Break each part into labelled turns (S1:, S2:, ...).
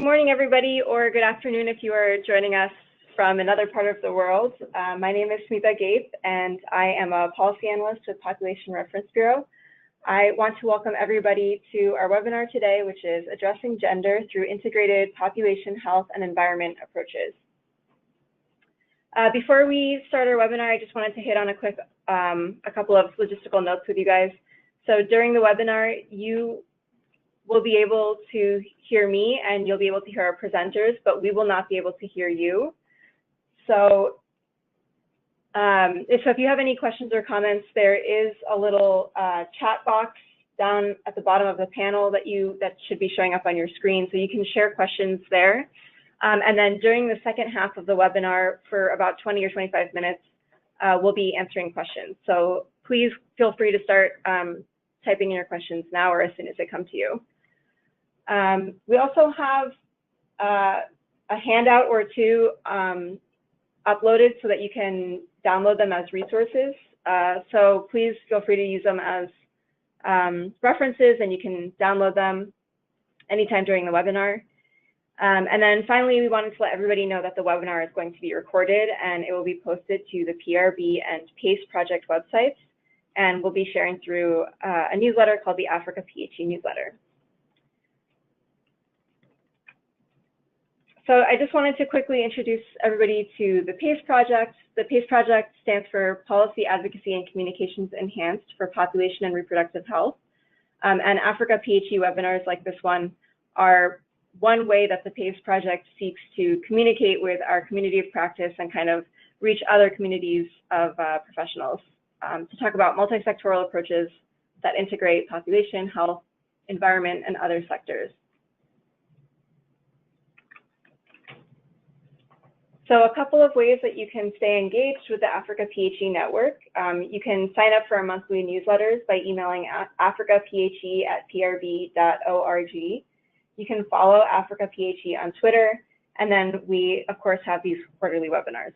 S1: morning, everybody, or good afternoon if you are joining us from another part of the world. My name is Smita Gape, and I am a policy analyst with Population Reference Bureau. I want to welcome everybody to our webinar today, which is Addressing Gender Through Integrated Population Health and Environment Approaches. Before we start our webinar, I just wanted to hit on a couple of logistical notes with you guys. So during the webinar, you will be able to hear me and you'll be able to hear our presenters, but we will not be able to hear you. So if you have any questions or comments, there is a little chat box down at the bottom of the panel that should be showing up on your screen, so you can share questions there. And then during the second half of the webinar, for about 20 or 25 minutes, we'll be answering questions. So please feel free to start typing in your questions now or as soon as they come to you. We also have a handout or two uploaded so that you can download them as resources. So please feel free to use them as references, and you can download them anytime during the webinar. And then finally, we wanted to let everybody know that the webinar is going to be recorded and it will be posted to the PRB and PACE project websites, and we'll be sharing through a newsletter called the Africa PHE newsletter. So I just wanted to quickly introduce everybody to the PACE project. The PACE project stands for Policy Advocacy and Communications Enhanced for Population and Reproductive Health. And Africa PHE webinars like this one are one way that the PACE project seeks to communicate with our community of practice and kind of reach other communities of professionals to talk about multi-sectoral approaches that integrate population, health, environment, and other sectors. So a couple of ways that you can stay engaged with the Africa PHE network. You can sign up for our monthly newsletters by emailing africaphe@prb.org. You can follow Africa PHE on Twitter, and then we, of course, have these quarterly webinars.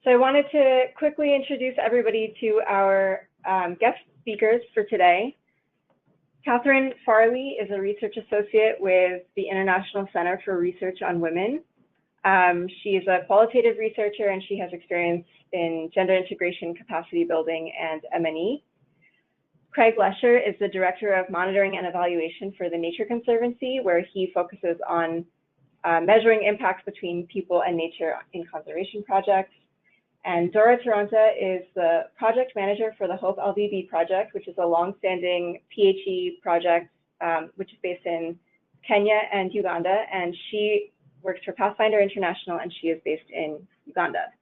S1: So I wanted to quickly introduce everybody to our guest speakers for today. Catherine Farley is a research associate with the International Center for Research on Women. She is a qualitative researcher and she has experience in gender integration, capacity building, and M&E. Craig Lesher is the Director of Monitoring and Evaluation for the Nature Conservancy, where he focuses on measuring impacts between people and nature in conservation projects. And Dora Taronta is the project manager for the Hope LVB project, which is a longstanding PHE project, which is based in Kenya and Uganda. And she works for Pathfinder International, and she is based in Uganda.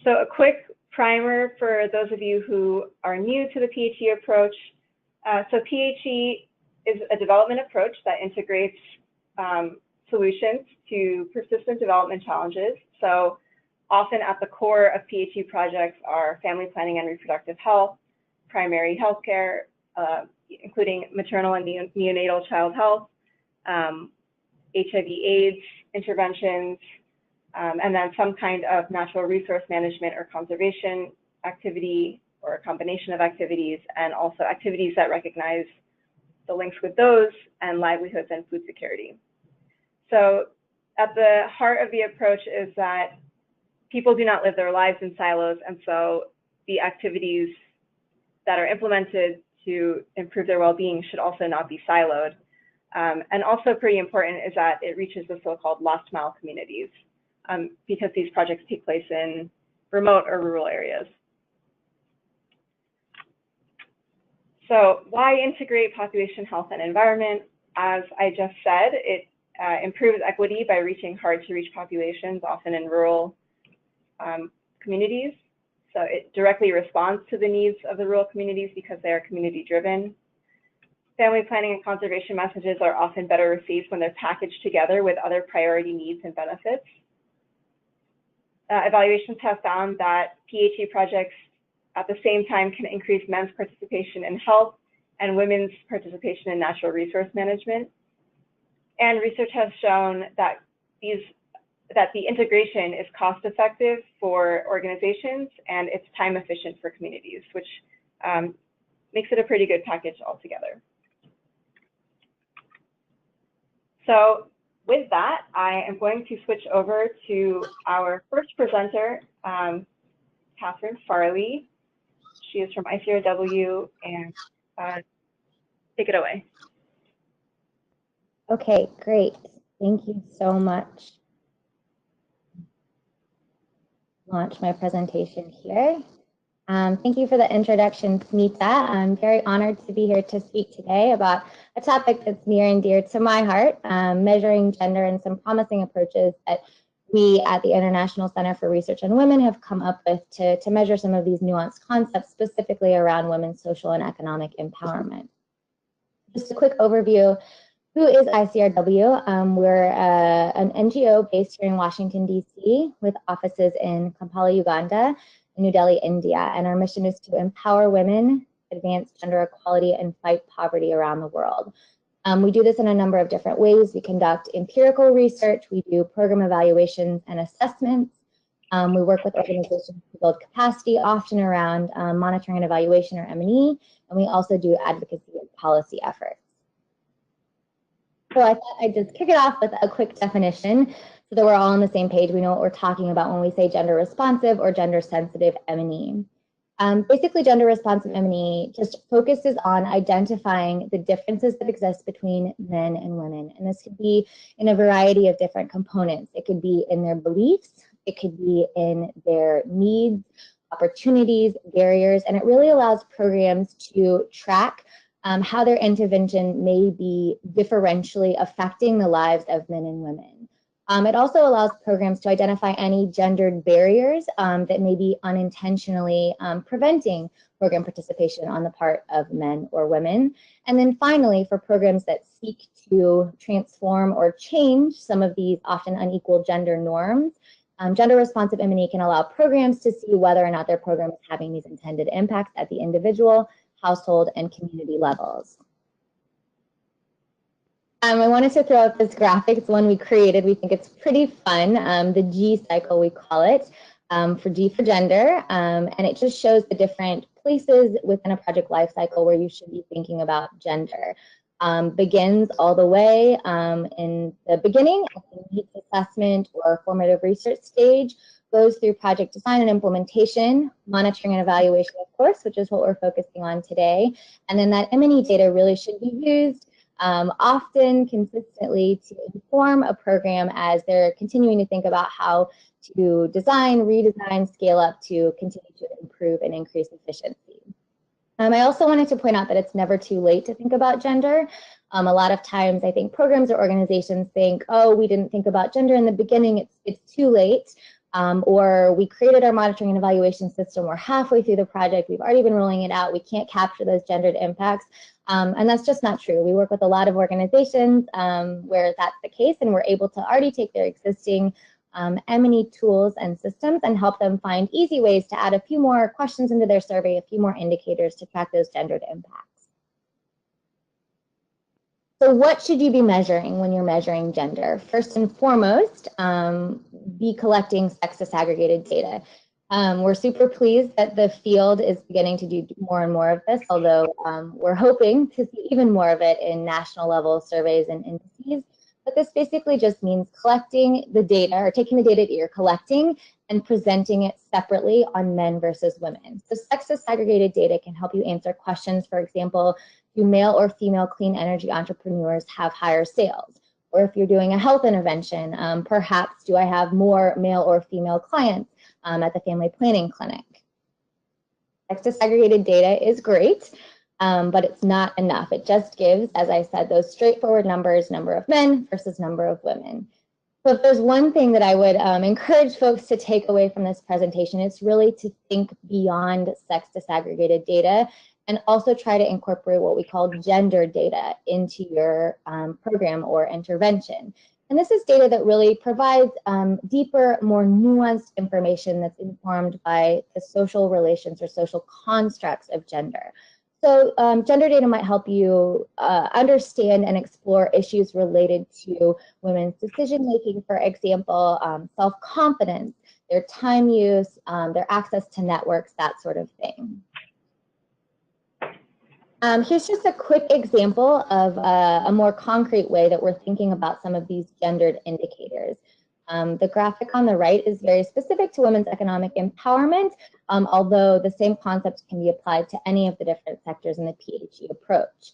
S1: So a quick primer for those of you who are new to the PHE approach. So PHE is a development approach that integrates solutions to persistent development challenges. So often at the core of PHE projects are family planning and reproductive health, primary health care, including maternal and neonatal child health, HIV/AIDS interventions, and then some kind of natural resource management or conservation activity or a combination of activities, and also activities that recognize the links with those and livelihoods and food security. So at the heart of the approach is that people do not live their lives in silos, and so the activities that are implemented to improve their well-being should also not be siloed. And also pretty important is that it reaches the so-called last mile communities, because these projects take place in remote or rural areas. So why integrate population health and environment? As I just said, it improves equity by reaching hard-to-reach populations, often in rural communities. So it directly responds to the needs of the rural communities because they are community-driven. Family planning and conservation messages are often better received when they're packaged together with other priority needs and benefits. Evaluations have found that PHE projects at the same time can increase men's participation in health and women's participation in natural resource management. And research has shown that these that the integration is cost effective for organizations and it's time efficient for communities, which makes it a pretty good package altogether. So with that, I am going to switch over to our first presenter, Catherine Farley. She is from ICOW, and take it away.
S2: Okay, great. Thank you so much. Launch my presentation here. Thank you for the introduction, Smita. I'm very honored to be here to speak today about a topic that's near and dear to my heart, measuring gender and some promising approaches that we at the International Center for Research on Women have come up with to measure some of these nuanced concepts, specifically around women's social and economic empowerment. Just a quick overview. Who is ICRW? We're an NGO based here in Washington, D.C. with offices in Kampala, Uganda, and New Delhi, India. And our mission is to empower women, advance gender equality, and fight poverty around the world. We do this in a number of different ways. We conduct empirical research. We do program evaluations and assessments. We work with organizations to build capacity, often around monitoring and evaluation, or M&E. And we also do advocacy and policy efforts. So I thought I'd just kick it off with a quick definition so that we're all on the same page. We know what we're talking about when we say gender responsive or gender sensitive M&E. Basically, gender responsive M&E just focuses on identifying the differences that exist between men and women. And this could be in a variety of different components. It could be in their beliefs, it could be in their needs, opportunities, barriers, and it really allows programs to track how their intervention may be differentially affecting the lives of men and women. It also allows programs to identify any gendered barriers that may be unintentionally preventing program participation on the part of men or women. And then finally, for programs that seek to transform or change some of these often unequal gender norms, gender responsive M&E can allow programs to see whether or not their program is having these intended impacts at the individual, household, and community levels. I wanted to throw out this graphic. It's one we created. We think it's pretty fun. The G cycle, we call it, for G for gender. And it just shows the different places within a project life cycle where you should be thinking about gender. Begins all the way in the beginning at the needs assessment or formative research stage, goes through project design and implementation, monitoring and evaluation, of course, which is what we're focusing on today. And then that M&E data really should be used often, consistently, to inform a program as they're continuing to think about how to design, redesign, scale up to continue to improve and increase efficiency. I also wanted to point out that it's never too late to think about gender. A lot of times I think programs or organizations think, oh, we didn't think about gender in the beginning, it's too late. Or we created our monitoring and evaluation system, we're halfway through the project, we've already been rolling it out, we can't capture those gendered impacts. And that's just not true. We work with a lot of organizations where that's the case, and we're able to already take their existing M&E tools and systems and help them find easy ways to add a few more questions into their survey, a few more indicators to track those gendered impacts. So what should you be measuring when you're measuring gender? First and foremost, be collecting sex disaggregated data. We're super pleased that the field is beginning to do more and more of this, although we're hoping to see even more of it in national level surveys and indices. But this basically just means collecting the data, or taking the data that you're collecting and presenting it separately on men versus women. So sex disaggregated data can help you answer questions, for example, do male or female clean energy entrepreneurs have higher sales? Or if you're doing a health intervention, perhaps do I have more male or female clients at the family planning clinic? Sex disaggregated data is great, but it's not enough. It just gives, as I said, those straightforward numbers, number of men versus number of women. So if there's one thing that I would encourage folks to take away from this presentation, it's really to think beyond sex disaggregated data and also try to incorporate what we call gender data into your program or intervention. And this is data that really provides deeper, more nuanced information that's informed by the social relations or social constructs of gender. So gender data might help you understand and explore issues related to women's decision-making, for example, self-confidence, their time use, their access to networks, that sort of thing. Here's just a quick example of a more concrete way that we're thinking about some of these gendered indicators. The graphic on the right is very specific to women's economic empowerment, although the same concepts can be applied to any of the different sectors in the PHE approach.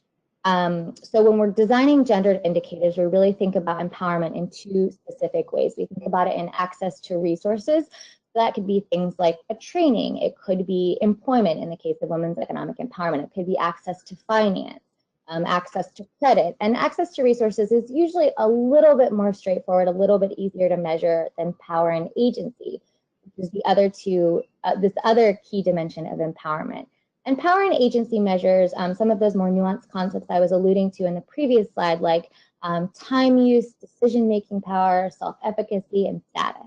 S2: So when we're designing gendered indicators, we really think about empowerment in two specific ways. We think about it in access to resources. That could be things like a training. It could be employment in the case of women's economic empowerment. It could be access to finance, access to credit. And access to resources is usually a little bit more straightforward, a little bit easier to measure than power and agency, which is the other two, this other key dimension of empowerment. And power and agency measures some of those more nuanced concepts I was alluding to in the previous slide, like time use, decision-making power, self-efficacy, and status.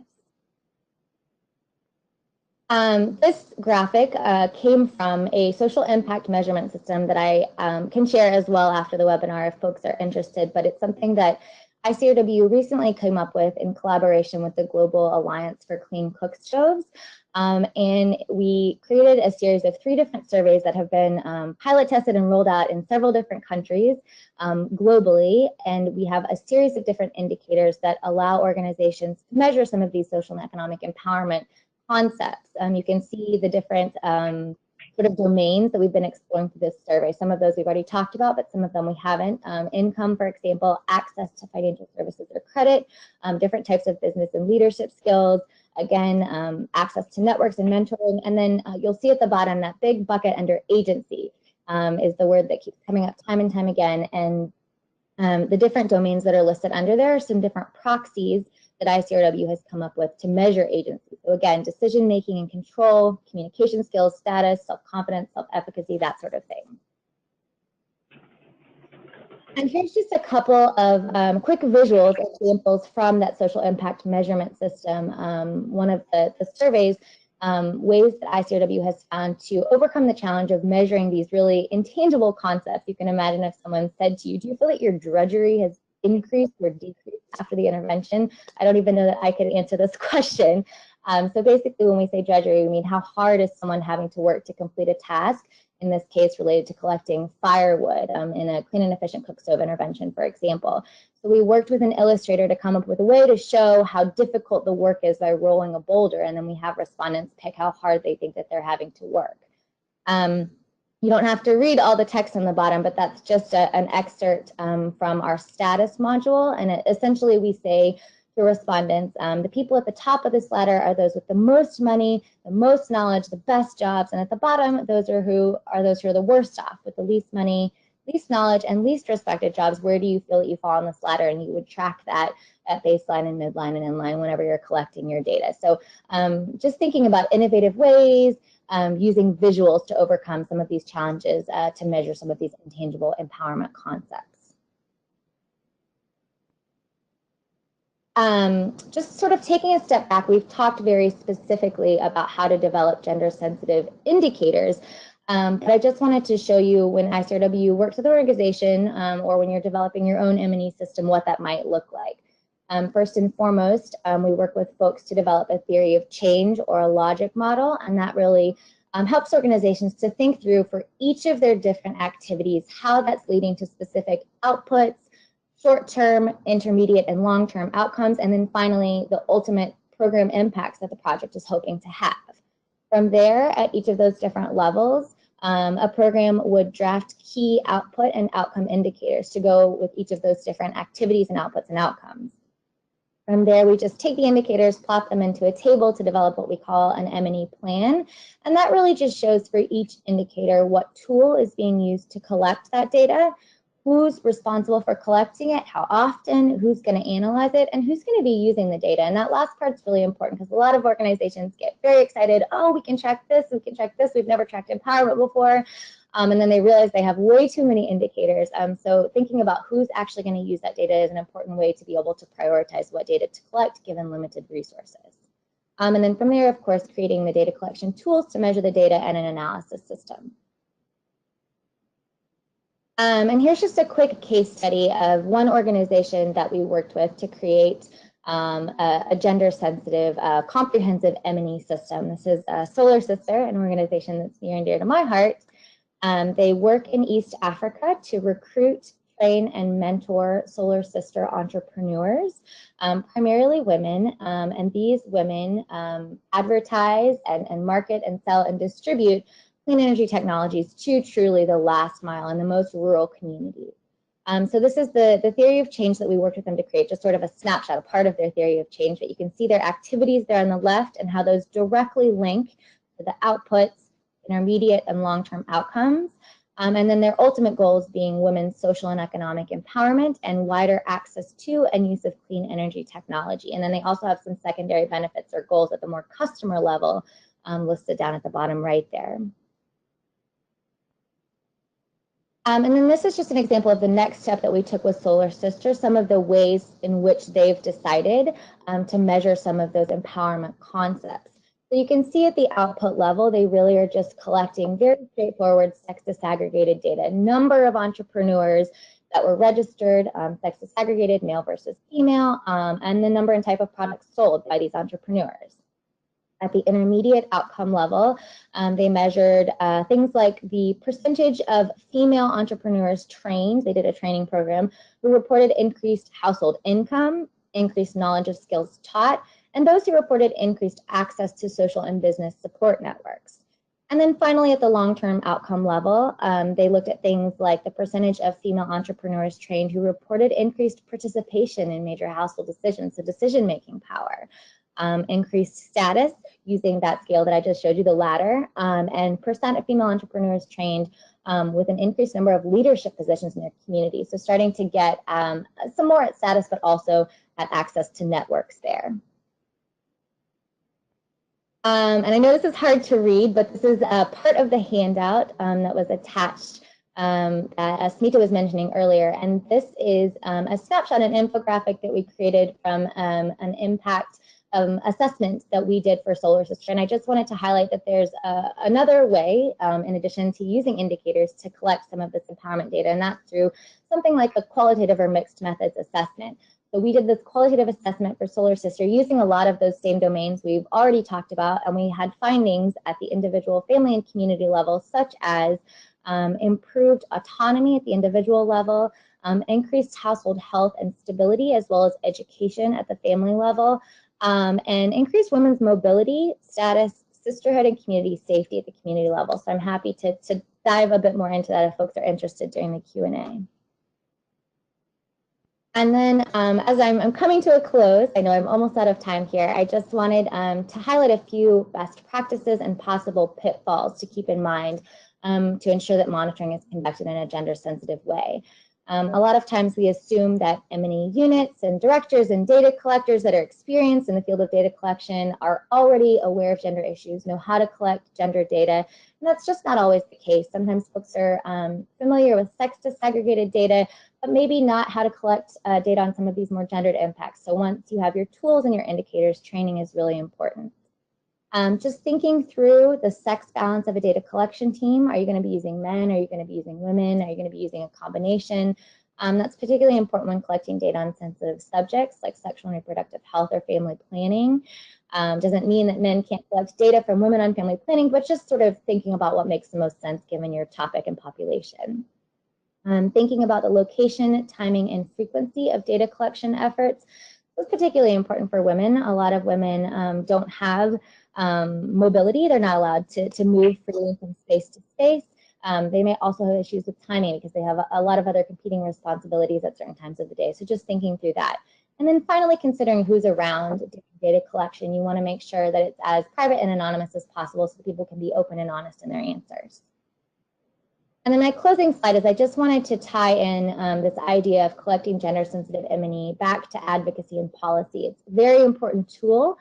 S2: This graphic came from a social impact measurement system that I can share as well after the webinar if folks are interested, but it's something that ICOW recently came up with in collaboration with the Global Alliance for Clean Cook Stoves. And we created a series of 3 different surveys that have been pilot tested and rolled out in several different countries globally. And we have a series of different indicators that allow organizations to measure some of these social and economic empowerment concepts. You can see the different sort of domains that we've been exploring through this survey. Some of those we've already talked about, but some of them we haven't. Income, for example, access to financial services or credit, different types of business and leadership skills, again, access to networks and mentoring, and then you'll see at the bottom that big bucket under agency is the word that keeps coming up time and time again. And the different domains that are listed under there are some different proxies that ICRW has come up with to measure agency. So again, decision-making and control, communication skills, status, self-confidence, self-efficacy, that sort of thing. And here's just a couple of quick visuals, examples from that social impact measurement system. One of the surveys, ways that ICRW has found to overcome the challenge of measuring these really intangible concepts. You can imagine if someone said to you, do you feel that your drudgery has increased or decreased after the intervention? I don't even know that I could answer this question. So basically when we say drudgery, we mean how hard is someone having to work to complete a task, in this case related to collecting firewood in a clean and efficient cook stove intervention, for example. So we worked with an illustrator to come up with a way to show how difficult the work is by rolling a boulder, and then we have respondents pick how hard they think that they're having to work. You don't have to read all the text on the bottom, but that's just an excerpt from our status module. And essentially we say to respondents, the people at the top of this ladder are those with the most money, the most knowledge, the best jobs. And at the bottom, those are who are the worst off with the least money, least knowledge, and least respected jobs. Where do you feel that you fall on this ladder? And you would track that at baseline and midline and inline whenever you're collecting your data. So just thinking about innovative ways, using visuals to overcome some of these challenges to measure some of these intangible empowerment concepts. Just sort of taking a step back, we've talked very specifically about how to develop gender-sensitive indicators, but I just wanted to show you when ICRW works with an organization or when you're developing your own M&E system, what that might look like. First and foremost, we work with folks to develop a theory of change or a logic model, and that really helps organizations to think through for each of their different activities, how that's leading to specific outputs, short-term, intermediate, and long-term outcomes, and then finally the ultimate program impacts that the project is hoping to have. From there, at each of those different levels, a program would draft key output and outcome indicators to go with each of those different activities and outputs and outcomes. From there, we just take the indicators, plot them into a table to develop what we call an M&E plan. And that really just shows for each indicator what tool is being used to collect that data, who's responsible for collecting it, how often, who's going to analyze it, and who's going to be using the data. And that last part's really important because a lot of organizations get very excited. Oh, we can track this, we can track this. We've never tracked empowerment before. And then they realize they have way too many indicators. So thinking about who's actually going to use that data is an important way to be able to prioritize what data to collect given limited resources. And then from there, of course, creating the data collection tools to measure the data and an analysis system. And here's just a quick case study of one organization that we worked with to create a gender-sensitive, comprehensive M&E system. This is Solar Sister, an organization that's near and dear to my heart. They work in East Africa to recruit, train, and mentor Solar Sister entrepreneurs, primarily women. And these women advertise and market and sell and distribute clean energy technologies to truly the last mile in the most rural communities. So this is the theory of change that we worked with them to create, just sort of a snapshot, a part of their theory of change. But you can see their activities there on the left and how those directly link to the outputs, intermediate and long-term outcomes. And then their ultimate goals being women's social and economic empowerment and wider access to and use of clean energy technology. And then they also have some secondary benefits or goals at the more customer level listed down at the bottom right there. And then this is just an example of the next step that we took with Solar Sister, some of the ways in which they've decided to measure some of those empowerment concepts. So you can see at the output level, they really are just collecting very straightforward sex disaggregated data, number of entrepreneurs that were registered, sex disaggregated, male versus female, and the number and type of products sold by these entrepreneurs. At the intermediate outcome level, they measured things like the percentage of female entrepreneurs trained, they did a training program, who reported increased household income, increased knowledge of skills taught, and those who reported increased access to social and business support networks. And then finally, at the long-term outcome level, they looked at things like the percentage of female entrepreneurs trained who reported increased participation in major household decisions, so decision-making power, increased status using that scale that I just showed you, the ladder, and percent of female entrepreneurs trained with an increased number of leadership positions in their community. So starting to get some more at status, but also at access to networks there. And I know this is hard to read, but this is a part of the handout that was attached that Smita was mentioning earlier. And this is a snapshot, an infographic that we created from an impact assessment that we did for Solar Sister. And I just wanted to highlight that there's another way, in addition to using indicators, to collect some of this empowerment data, and that's through something like a qualitative or mixed methods assessment. So we did this qualitative assessment for Solar Sister using a lot of those same domains we've already talked about, and we had findings at the individual, family, and community level, such as improved autonomy at the individual level, increased household health and stability, as well as education at the family level, and increased women's mobility, status, sisterhood, and community safety at the community level. So I'm happy to dive a bit more into that if folks are interested during the Q&A. And then as I'm coming to a close, I know I'm almost out of time here, I just wanted to highlight a few best practices and possible pitfalls to keep in mind to ensure that monitoring is conducted in a gender-sensitive way. A lot of times we assume that M&E units and directors and data collectors that are experienced in the field of data collection are already aware of gender issues, know how to collect gender data, and that's just not always the case. Sometimes folks are familiar with sex disaggregated data, but maybe not how to collect data on some of these more gendered impacts. So once you have your tools and your indicators, training is really important. Just thinking through the sex balance of a data collection team. Are you going to be using men? Are you going to be using women? Are you going to be using a combination? That's particularly important when collecting data on sensitive subjects like sexual and reproductive health or family planning. Doesn't mean that men can't collect data from women on family planning, but just sort of thinking about what makes the most sense given your topic and population. Thinking about the location, timing, and frequency of data collection efforts is particularly important for women. A lot of women don't have mobility. They're not allowed to move freely from space to space. They may also have issues with timing because they have a lot of other competing responsibilities at certain times of the day. So just thinking through that. And then finally, considering who's around data collection. You want to make sure that it's as private and anonymous as possible so people can be open and honest in their answers. And then my closing slide is I just wanted to tie in this idea of collecting gender-sensitive M&E back to advocacy and policy. It's a very important tool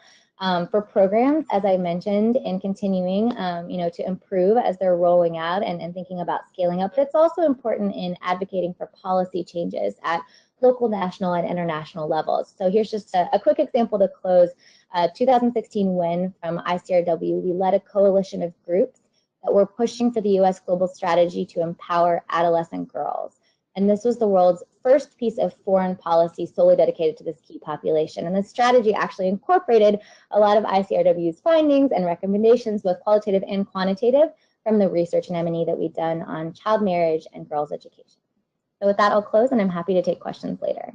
S2: for programs, as I mentioned, and continuing to improve as they're rolling out and thinking about scaling up. But it's also important in advocating for policy changes at local, national, and international levels. So here's just a quick example to close. 2016 win from ICRW, we led a coalition of groups that were pushing for the U.S. global strategy to empower adolescent girls. And this was the world's first piece of foreign policy solely dedicated to this key population. And this strategy actually incorporated a lot of ICRW's findings and recommendations, both qualitative and quantitative, from the research and M&E that we've done on child marriage and girls' education. So with that, I'll close, and I'm happy to take questions later.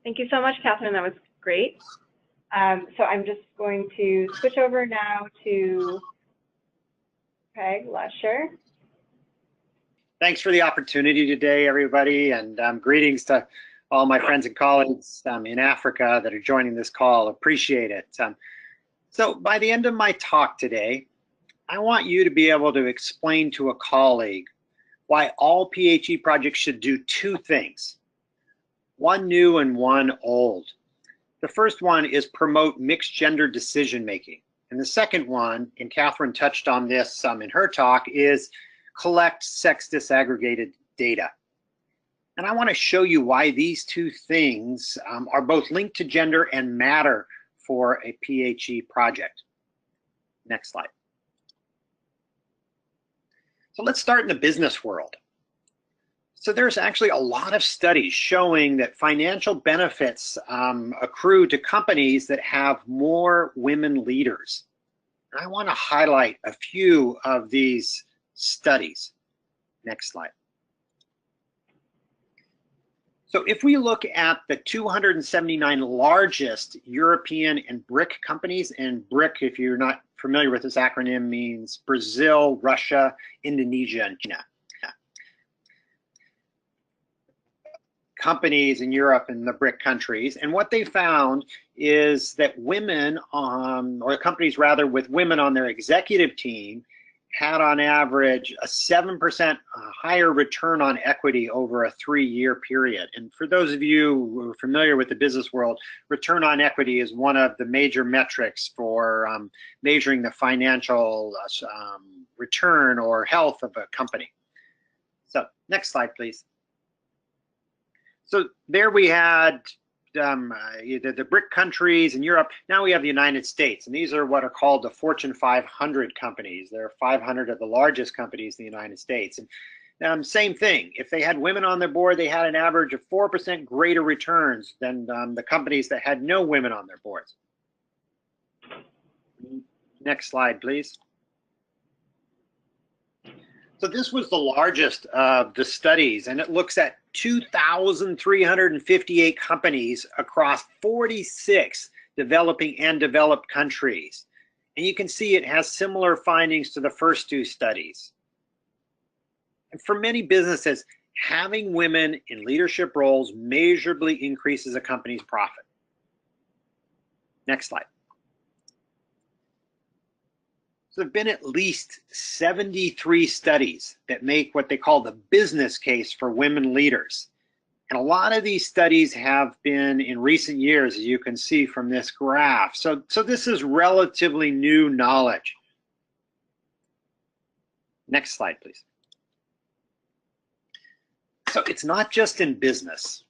S1: Thank you so much, Catherine. That was great. So I'm just going to switch over now to Craig Lesher.
S3: Thanks for the opportunity today, everybody, and greetings to all my friends and colleagues in Africa that are joining this call. Appreciate it. So by the end of my talk today, I want you to be able to explain to a colleague why all PHE projects should do two things, one new and one old. The first one is promote mixed gender decision making. And the second one, and Catherine touched on this in her talk, is collect sex disaggregated data. And I want to show you why these two things are both linked to gender and matter for a PHE project. Next slide. So let's start in the business world. So there's actually a lot of studies showing that financial benefits accrue to companies that have more women leaders. And I want to highlight a few of these studies. Next slide. So if we look at the 279 largest European and BRIC companies, and BRIC, if you're not familiar with this acronym, means Brazil, Russia, Indonesia, and China. Companies in Europe and the BRIC countries, and what they found is that women, or companies rather, with women on their executive team had on average a 7% higher return on equity over a 3-year period. And for those of you who are familiar with the business world, return on equity is one of the major metrics for measuring the financial return or health of a company. So next slide, please. So there we had the BRIC countries in Europe. Now we have the United States, and these are what are called the Fortune 500 companies. There are 500 of the largest companies in the United States. And same thing, if they had women on their board, they had an average of 4% greater returns than the companies that had no women on their boards. Next slide, please. So this was the largest of the studies, and it looks at 2,358 companies across 46 developing and developed countries. And you can see it has similar findings to the first two studies. And for many businesses, having women in leadership roles measurably increases a company's profit. Next slide. So there have been at least 73 studies that make what they call the business case for women leaders. And a lot of these studies have been in recent years, as you can see from this graph. So this is relatively new knowledge. Next slide, please. So it's not just in business.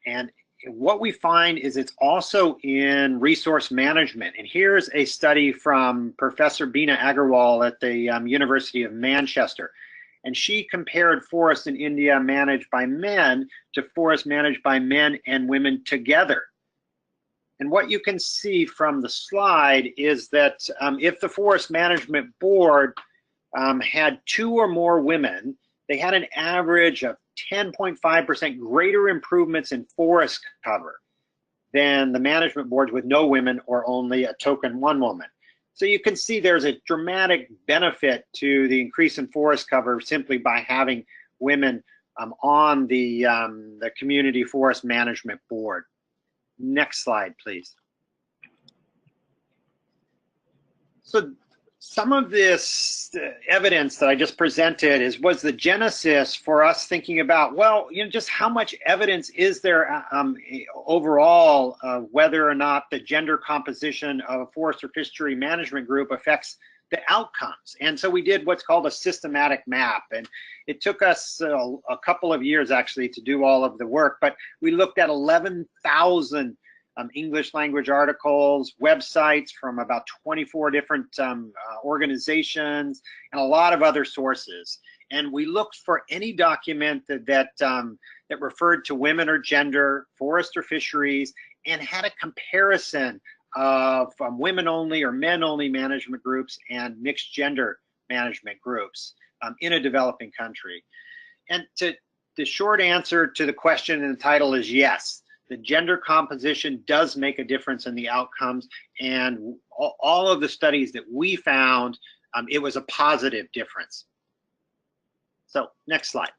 S3: And what we find is it's also in resource management. And here's a study from Professor Beena Agarwal at the University of Manchester. And she compared forests in India managed by men to forests managed by men and women together. And what you can see from the slide is that if the Forest Management Board had 2 or more women, they had an average of 10.5% greater improvements in forest cover than the management boards with no women or only a token 1 woman. So you can see there's a dramatic benefit to the increase in forest cover simply by having women on the Community Forest Management Board. Next slide, please. So some of this evidence that I just presented was the genesis for us thinking about, well, just how much evidence is there overall of whether or not the gender composition of a forest or fishery management group affects the outcomes. And so we did what's called a systematic map. And it took us a couple of years actually to do all of the work, but we looked at 11,000 English language articles, websites from about 24 different organizations, and a lot of other sources. And we looked for any document that referred to women or gender, forest or fisheries, and had a comparison of women only or men only management groups and mixed gender management groups in a developing country. And the short answer to the question in the title is yes. The gender composition does make a difference in the outcomes, and all of the studies that we found, it was a positive difference. So next slide.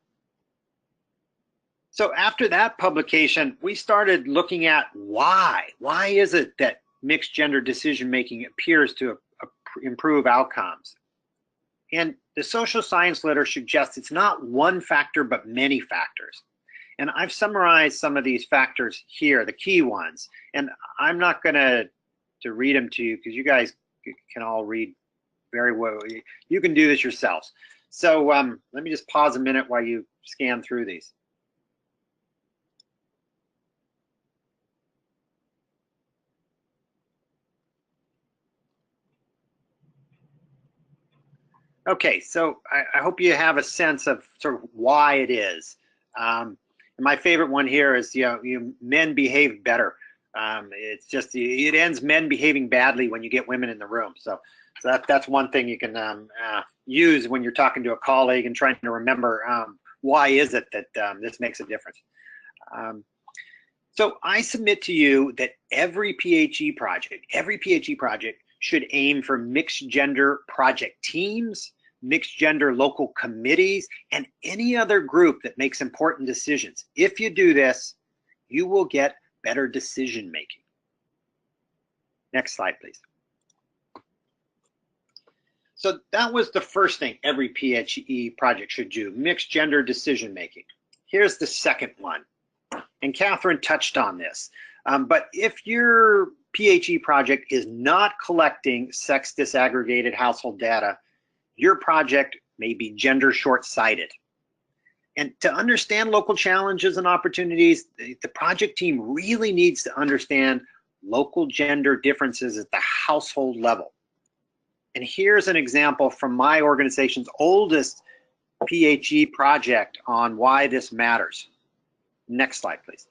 S3: So after that publication, we started looking at why. Why is it that mixed gender decision making appears to improve outcomes? And the social science literature suggests it's not one factor, but many factors. And I've summarized some of these factors here, the key ones. And I'm not going to read them to you because you guys can all read very well. You can do this yourselves. So let me just pause a minute while you scan through these. Okay, so I hope you have a sense of sort of why it is. My favorite one here is, men behave better. It's just, it ends men behaving badly when you get women in the room. So that's one thing you can use when you're talking to a colleague and trying to remember why is it that this makes a difference. So I submit to you that every PHE project should aim for mixed gender project teams, mixed gender local committees, and any other group that makes important decisions. If you do this, you will get better decision making. Next slide, please. So that was the first thing every PHE project should do, mixed gender decision making. Here's the second one, and Catherine touched on this, but if your PHE project is not collecting sex disaggregated household data, your project may be gender short-sighted. And to understand local challenges and opportunities, the project team really needs to understand local gender differences at the household level. And here's an example from my organization's oldest PHE project on why this matters. Next slide, please.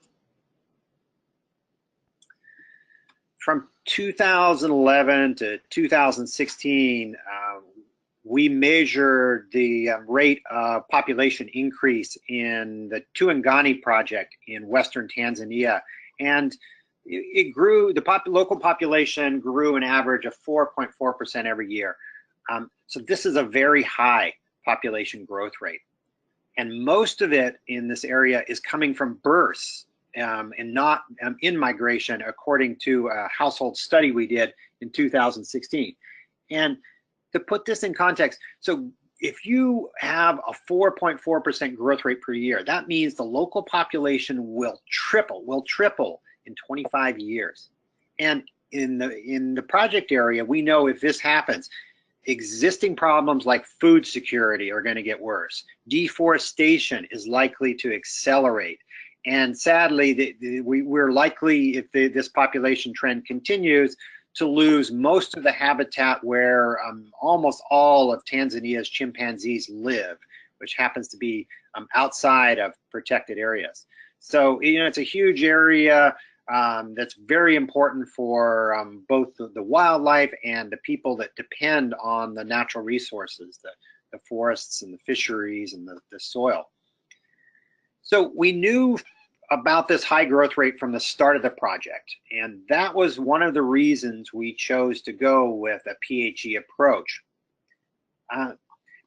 S3: From 2011 to 2016, we measured the rate of population increase in the Tuangani project in Western Tanzania. And it grew, the local population grew an average of 4.4% every year. So this is a very high population growth rate. And most of it in this area is coming from births and not in migration, according to a household study we did in 2016. And to put this in context, so if you have a 4.4% growth rate per year, that means the local population will triple in 25 years. And in the project area, we know if this happens, existing problems like food security are going to get worse. Deforestation is likely to accelerate. And sadly, we're likely, if this population trend continues, to lose most of the habitat where almost all of Tanzania's chimpanzees live, which happens to be outside of protected areas. So, it's a huge area that's very important for both the wildlife and the people that depend on the natural resources, the forests and the fisheries and the soil. So we knew about this high growth rate from the start of the project, and that was one of the reasons we chose to go with a PHE approach.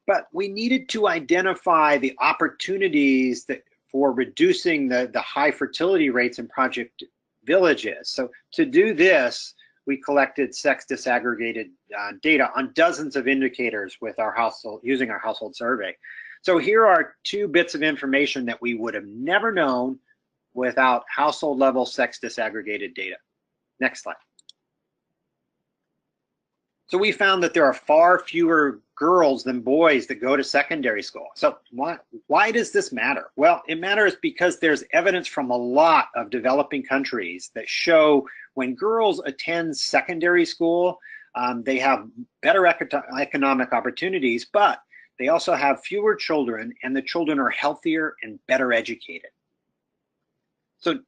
S3: But we needed to identify the opportunities for reducing the high fertility rates in project villages. So to do this, we collected sex disaggregated data on dozens of indicators with using our household survey. So here are 2 bits of information that we would have never known without household level sex disaggregated data. Next slide. So we found that there are far fewer girls than boys that go to secondary school. So why does this matter? Well, it matters because there's evidence from a lot of developing countries that show when girls attend secondary school, they have better economic opportunities, but They also have fewer children, and the children are healthier and better educated. So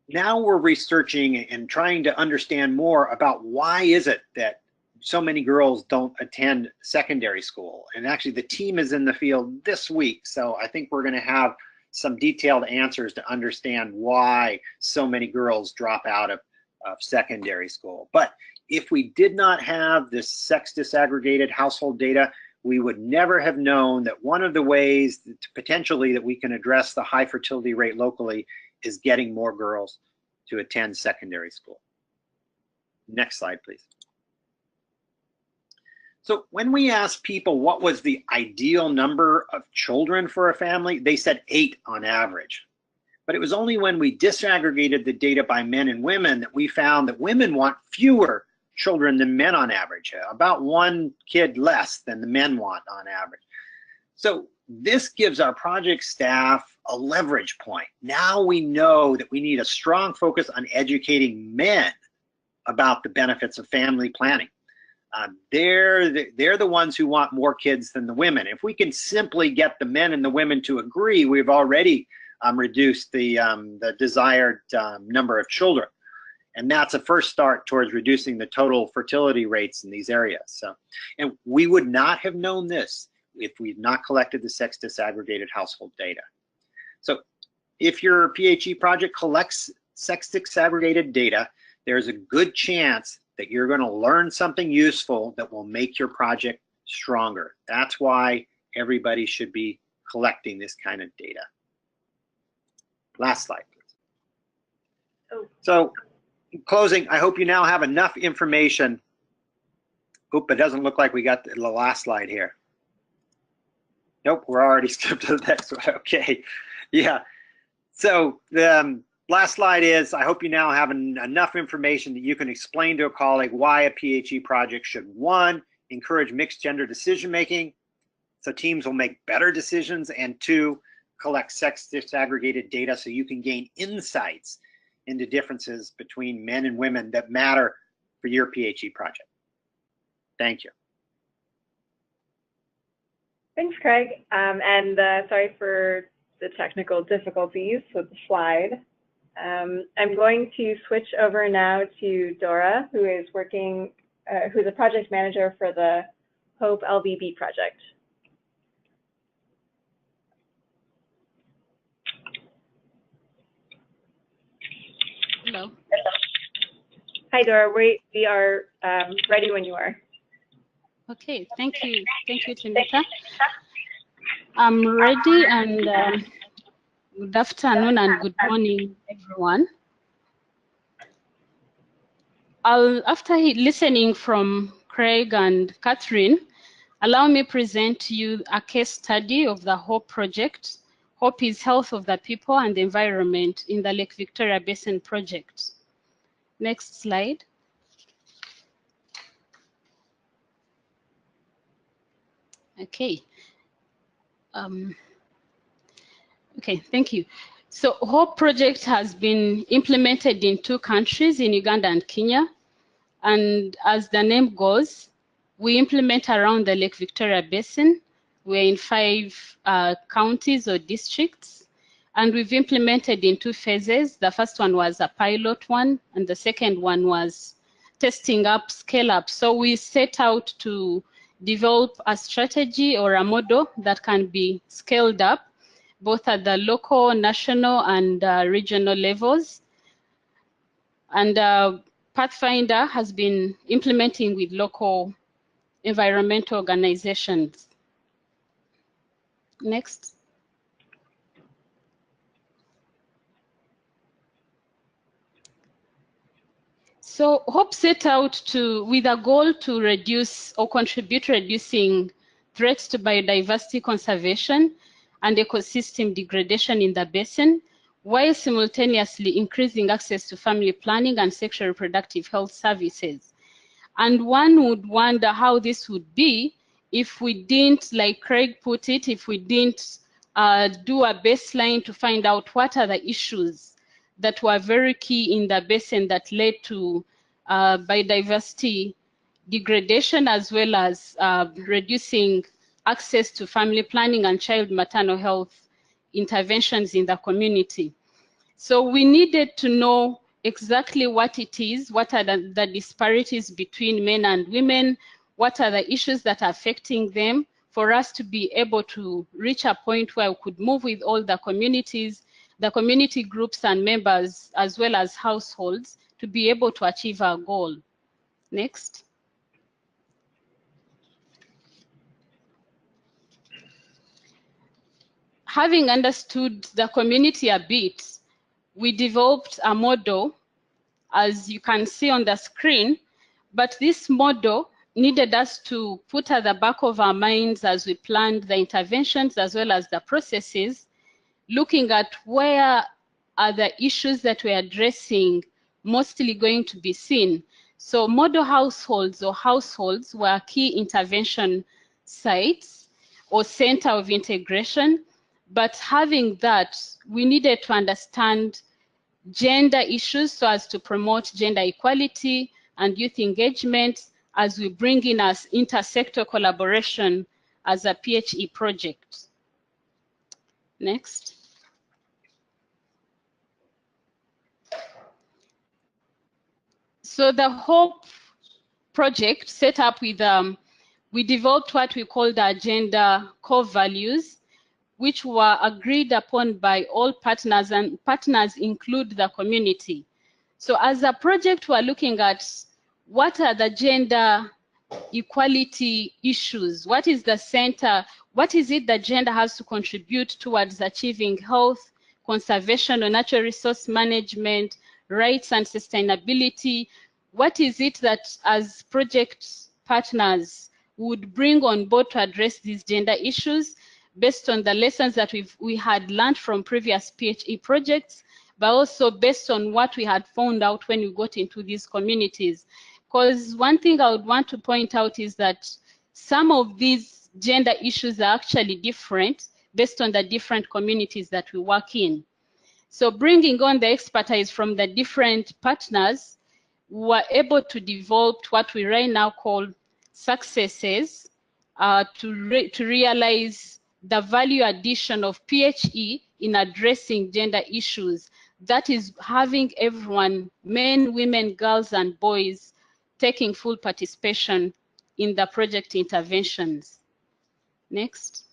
S3: now we're researching and trying to understand more about why is it that so many girls don't attend secondary school. And actually the team is in the field this week, so I think we're going to have some detailed answers to understand why so many girls drop out of secondary school. But if we did not have this sex disaggregated household data, we would never have known that one of the ways that potentially that we can address the high fertility rate locally is getting more girls to attend secondary school. Next slide, please. So when we asked people what was the ideal number of children for a family, they said 8 on average. But it was only when we disaggregated the data by men and women that we found that women want fewer children than men on average, about 1 kid less than the men want on average. So this gives our project staff a leverage point. Now we know that we need a strong focus on educating men about the benefits of family planning. They're the ones who want more kids than the women. If we can simply get the men and the women to agree, we've already reduced the desired number of children. And that's a first start towards reducing the total fertility rates in these areas. So, and we would not have known this if we had not collected the sex disaggregated household data. So if your PHE project collects sex disaggregated data, there's a good chance that you're going to learn something useful that will make your project stronger. That's why everybody should be collecting this kind of data. Last slide, please. Oh. So in closing, I hope you now have enough information. Oop, it doesn't look like we got the last slide here. Nope, we're already skipped to the next one. Okay, yeah. So the last slide is, I hope you now have enough information that you can explain to a colleague why a PHE project should, 1, encourage mixed gender decision making, so teams will make better decisions, and 2, collect sex disaggregated data so you can gain insights into differences between men and women that matter for your PHE project. Thank you.
S1: Thanks, Craig. And sorry for the technical difficulties with the slide. I'm going to switch over now to Dora, who is working, who's a project manager for the HOPE LVB project.
S4: Hello.
S1: Hi, Dora. We are ready when you are.
S4: Okay, thank you. Thank you, Timothy. I'm ready, and good afternoon and good morning, everyone. After listening from Craig and Catherine, allow me to present to you a case study of the HOPE project. HOPE is Health of the People and the Environment in the Lake Victoria Basin project. Next slide. Okay. Okay, thank you. So HOPE project has been implemented in 2 countries, in Uganda and Kenya. And as the name goes, we implement around the Lake Victoria Basin. We're in 5 counties or districts. And we've implemented in 2 phases. The first one was a pilot one, and the second one was testing up, scale up. So we set out to develop a strategy or a model that can be scaled up, both at the local, national, and regional levels. And Pathfinder has been implementing with local environmental organizations. Next. So HOPE set out with a goal to reduce or contribute to reducing threats to biodiversity conservation and ecosystem degradation in the basin, while simultaneously increasing access to family planning and sexual reproductive health services. And one would wonder how this would be if we didn't, like Craig put it, if we didn't do a baseline to find out what are the issues that were very key in the basin that led to biodiversity degradation, as well as reducing access to family planning and child maternal health interventions in the community. So we needed to know exactly what it is, what are the disparities between men and women, what are the issues that are affecting them, for us to be able to reach a point where we could move with all the communities, the community groups and members, as well as households, to be able to achieve our goal. Next. Having understood the community a bit, we developed a model, as you can see on the screen, but this model needed us to put at the back of our minds as we planned the interventions as well as the processes, looking at where are the issues that we're addressing mostly going to be seen. So model households or households were key intervention sites or center of integration. But having that, we needed to understand gender issues so as to promote gender equality and youth engagement as we bring in as intersector collaboration as a PHE project. Next. So the HOPE project set up with, we developed what we call the agenda core values, which were agreed upon by all partners, and partners include the community. So as a project, we're looking at what are the gender equality issues, what is the center, what is it that gender has to contribute towards achieving health, conservation or natural resource management, rights and sustainability. What is it that as project partners would bring on board to address these gender issues based on the lessons that we had learned from previous PHE projects, but also based on what we had found out when we got into these communities. Because one thing I would want to point out is that some of these gender issues are actually different based on the different communities that we work in. So bringing on the expertise from the different partners, we were able to develop what we right now call successes to realize the value addition of PHE in addressing gender issues. That is having everyone, men, women, girls, and boys, taking full participation in the project interventions. Next.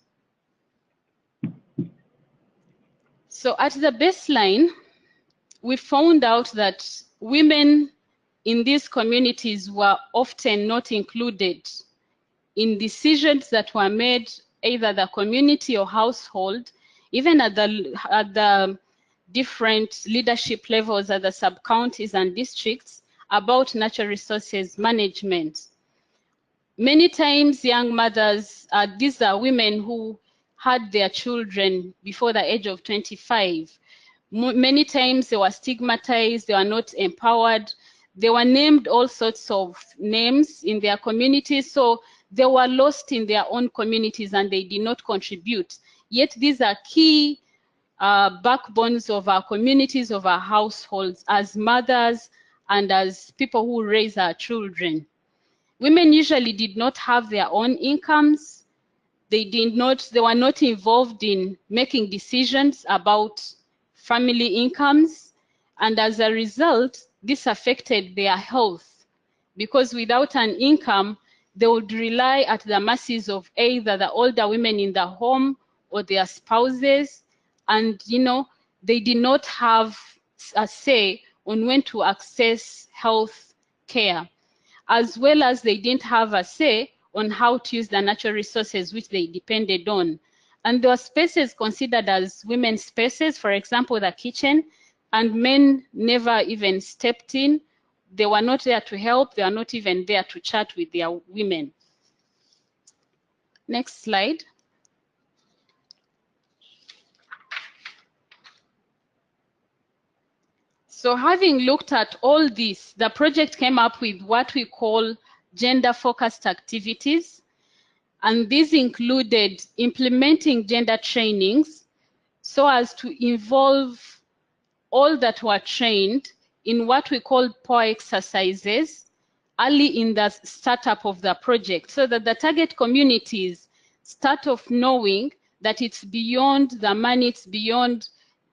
S4: So at the baseline, we found out that women in these communities were often not included in decisions that were made, either the community or household, even at the different leadership levels at the sub-counties and districts about natural resources management. Many times young mothers, these are women who had their children before the age of 25. Many times they were stigmatized, they were not empowered, they were named all sorts of names in their communities, so they were lost in their own communities and they did not contribute. Yet these are key backbones of our communities, of our households, as mothers and as people who raise our children. Women usually did not have their own incomes. They were not involved in making decisions about family incomes. And as a result, this affected their health, because without an income, they would rely at the mercies of either the older women in the home or their spouses. And, they did not have a say on when to access health care, as well as they didn't have a say on how to use the natural resources which they depended on. And there were spaces considered as women's spaces, for example, the kitchen, and men never even stepped in. They were not there to help. They were not even there to chat with their women. Next slide. So having looked at all this, the project came up with what we call gender-focused activities. And these included implementing gender trainings so as to involve all that were trained in what we call POA exercises early in the startup of the project, so that the target communities start of knowing that it's beyond the money, it's beyond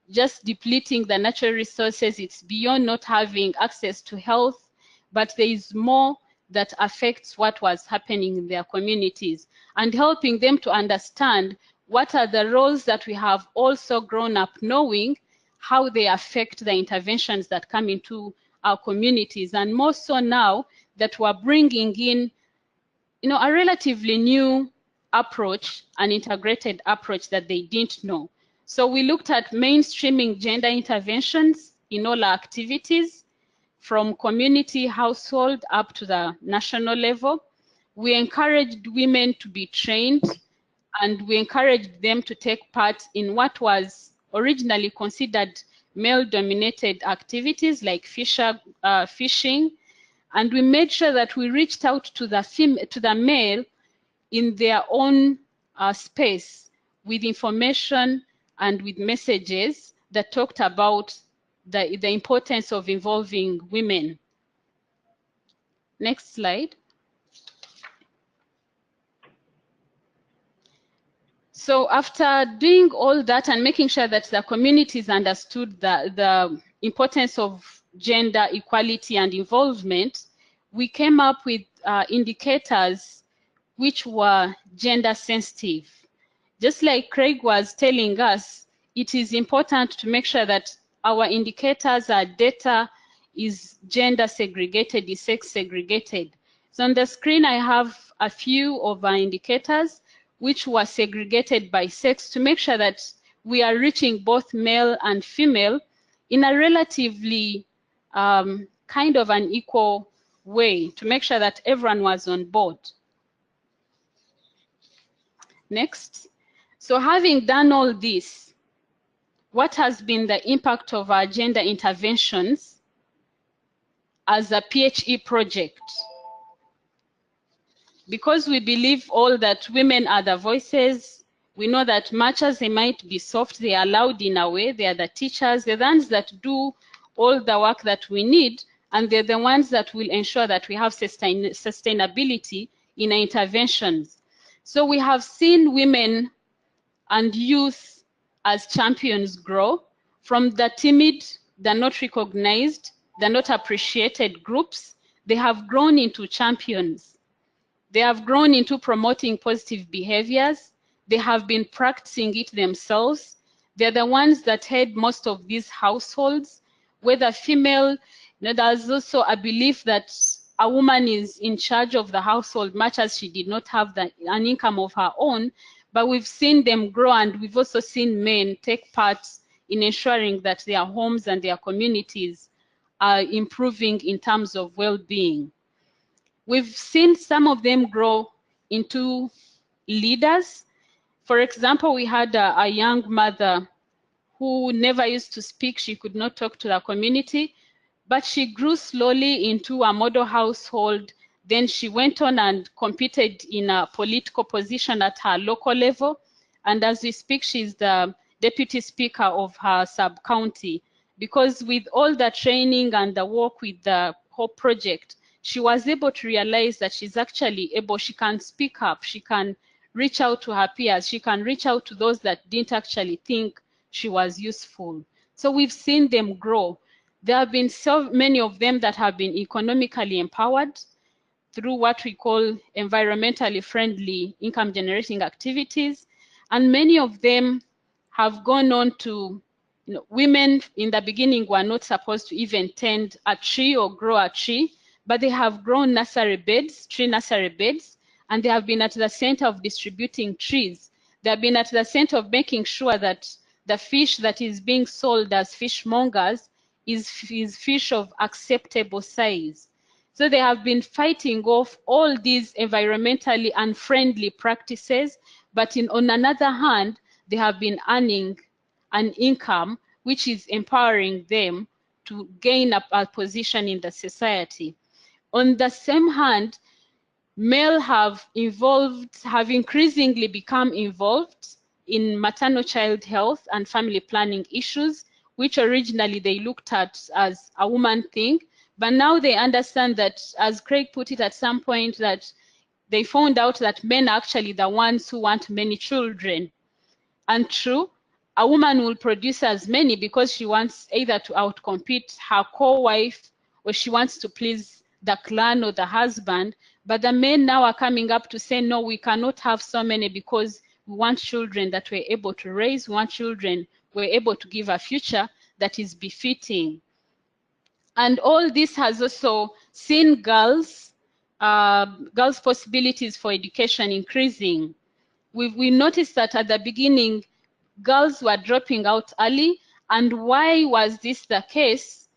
S4: just depleting the natural resources, it's beyond not having access to health, but there is more that affects what was happening in their communities, and helping them to understand what are the roles that we have also grown up knowing, how they affect the interventions that come into our communities, and more so now that we're bringing in, a relatively new approach, an integrated approach that they didn't know. So we looked at mainstreaming gender interventions in all our activities, from community, household, up to the national level. We encouraged women to be trained, and we encouraged them to take part in what was originally considered male-dominated activities like fishing, and we made sure that we reached out to the male in their own space with information and with messages that talked about the importance of involving women. Next slide. So after doing all that and making sure that the communities understood the importance of gender equality and involvement, we came up with indicators which were gender sensitive. Just like Craig was telling us, it is important to make sure that our indicators, our data is gender segregated, is sex segregated. So on the screen, I have a few of our indicators which were segregated by sex to make sure that we are reaching both male and female in a relatively kind of an equal way, to make sure that everyone was on board. Next. So having done all this, what has been the impact of our gender interventions as a PHE project? Because we believe all that women are the voices, we know that much as they might be soft, they are loud in a way, they are the teachers, they're the ones that do all the work that we need, and they're the ones that will ensure that we have sustainability in our interventions. So we have seen women and youth as champions grow from the timid, the not recognized, the not appreciated groups. They have grown into champions. They have grown into promoting positive behaviors. They have been practicing it themselves. They're the ones that head most of these households, whether female. There's also a belief that a woman is in charge of the household, much as she did not have an income of her own. But we've seen them grow, and we've also seen men take part in ensuring that their homes and their communities are improving in terms of well-being. We've seen some of them grow into leaders. For example, we had a young mother who never used to speak. She could not talk to the community, but she grew slowly into a model household. Then she went on and competed in a political position at her local level. And as we speak, she's the deputy speaker of her sub-county. Because with all the training and the work with the whole project, she was able to realize that she's actually able, she can speak up, she can reach out to her peers, she can reach out to those that didn't actually think she was useful. So we've seen them grow. There have been so many of them that have been economically empowered through what we call environmentally friendly income generating activities. And many of them have gone on to, women in the beginning were not supposed to even tend a tree or grow a tree, but they have grown nursery beds, tree nursery beds, and they have been at the center of distributing trees. They have been at the center of making sure that the fish that is being sold as fishmongers is fish of acceptable size. So they have been fighting off all these environmentally unfriendly practices, but on another hand, they have been earning an income which is empowering them to gain a position in the society. On the same hand, male have increasingly become involved in maternal child health and family planning issues, which originally they looked at as a woman thing. But now they understand that, as Craig put it at some point, that they found out that men are actually the ones who want many children. And true, a woman will produce as many because she wants either to outcompete her co-wife or she wants to please the clan or the husband. But the men now are coming up to say, no, we cannot have so many because we want children that we're able to raise, we want children we're able to give a future that is befitting. And all this has also seen girls' possibilities for education increasing. We noticed that at the beginning, girls were dropping out early. And why was this the case?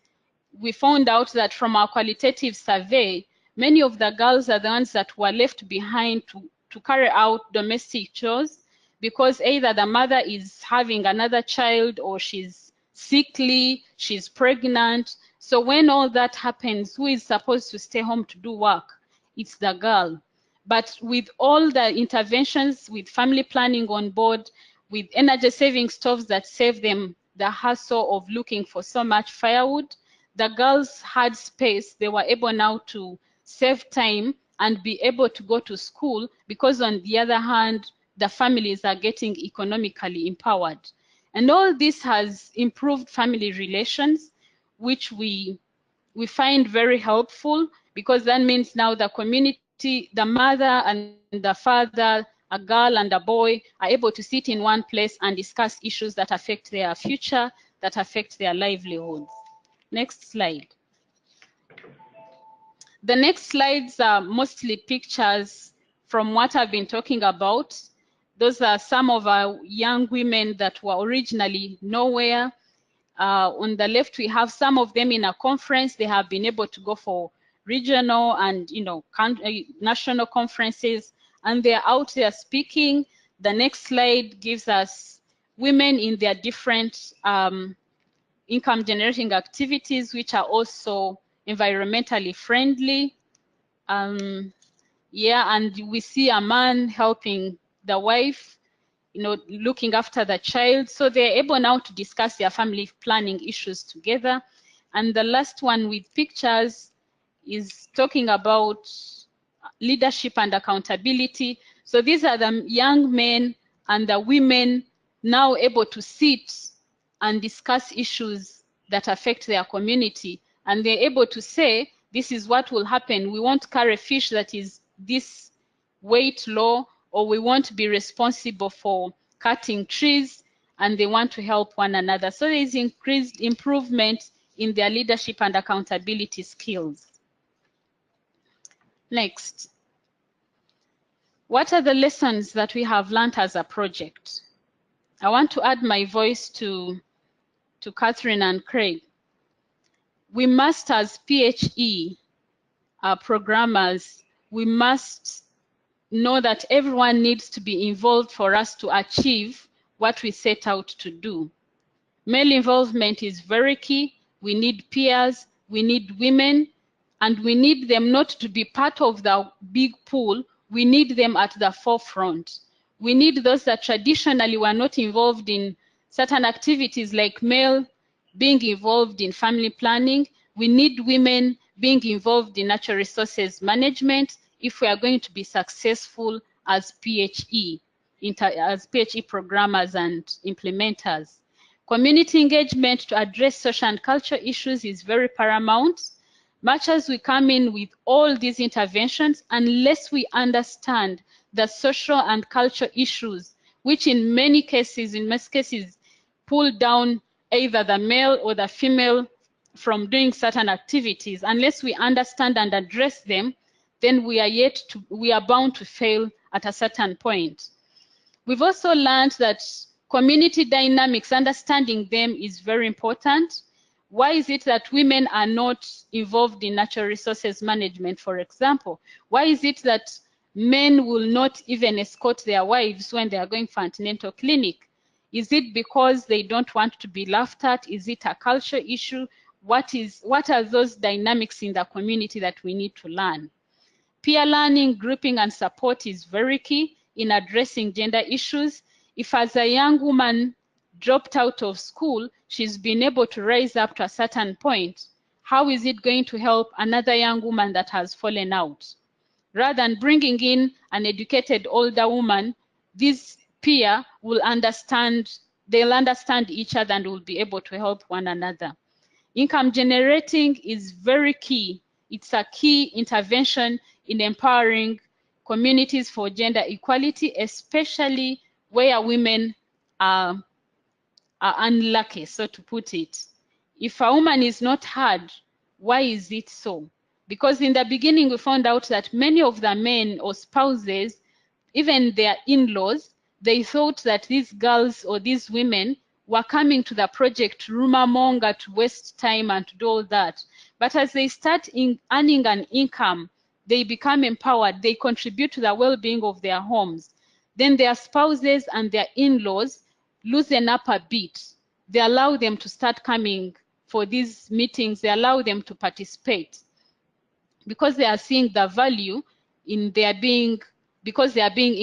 S4: We found out that from our qualitative survey, many of the girls are the ones that were left behind to carry out domestic chores because either the mother is having another child or she's sickly, she's pregnant. So when all that happens, who is supposed to stay home to do work? It's the girl. But with all the interventions, with family planning on board, with energy saving stoves that save them the hassle of looking for so much firewood, the girls had space. They were able now to save time and be able to go to school because on the other hand, the families are getting economically empowered. And all this has improved family relations, which we find very helpful because that means now the community, the mother and the father, a girl and a boy are able to sit in one place and discuss issues that affect their future, that affect their livelihoods. Next slide. The next slides are mostly pictures from what I've been talking about. Those are some of our young women that were originally nowhere. On the left, we have some of them in a conference. They have been able to go for regional and national conferences, and they're out there speaking. The next slide gives us women in their different income generating activities, which are also environmentally friendly. Yeah, and we see a man helping the wife, looking after the child. So they're able now to discuss their family planning issues together. And the last one with pictures is talking about leadership and accountability. So these are the young men and the women now able to sit and discuss issues that affect their community. And they're able to say, this is what will happen. We won't carry fish that is this weight low, or we won't be responsible for cutting trees, and they want to help one another. So there is increased improvement in their leadership and accountability skills. Next. What are the lessons that we have learned as a project? I want to add my voice to Catherine and Craig. We must, as PHE programmers, we must know that everyone needs to be involved for us to achieve what we set out to do. Male involvement is very key. We need peers, we need women, and we need them not to be part of the big pool. We need them at the forefront. We need those that traditionally were not involved in certain activities, like male being involved in family planning. We need women being involved in natural resources management if we are going to be successful as PHE programmers and implementers. Community engagement to address social and cultural issues is very paramount. Much as we come in with all these interventions, unless we understand the social and cultural issues, which in most cases, pull down either the male or the female from doing certain activities, unless we understand and address them, then we are bound to fail at a certain point. We've also learned that community dynamics, understanding them is very important. Why is it that women are not involved in natural resources management, for example? Why is it that men will not even escort their wives when they are going for antenatal clinic? Is it because they don't want to be laughed at? Is it a culture issue? What are those dynamics in the community that we need to learn? Peer learning, grouping, and support is very key in addressing gender issues. If as a young woman dropped out of school, she's been able to rise up to a certain point, how is it going to help another young woman that has fallen out? Rather than bringing in an educated older woman, this peer will understand, they'll understand each other and will be able to help one another. Income generating is very key. It's a key intervention in empowering communities for gender equality, especially where women are unlucky, so to put it. If a woman is not heard, why is it so? Because in the beginning, we found out that many of the men or spouses, even their in-laws, they thought that these girls or these women were coming to the project to rumor monger, to waste time and to do all that. But as they start earning an income, they become empowered, they contribute to the well-being of their homes. Then their spouses and their in-laws loosen up a bit. They allow them to start coming for these meetings, they allow them to participate because they are seeing the value in their being, because they are earning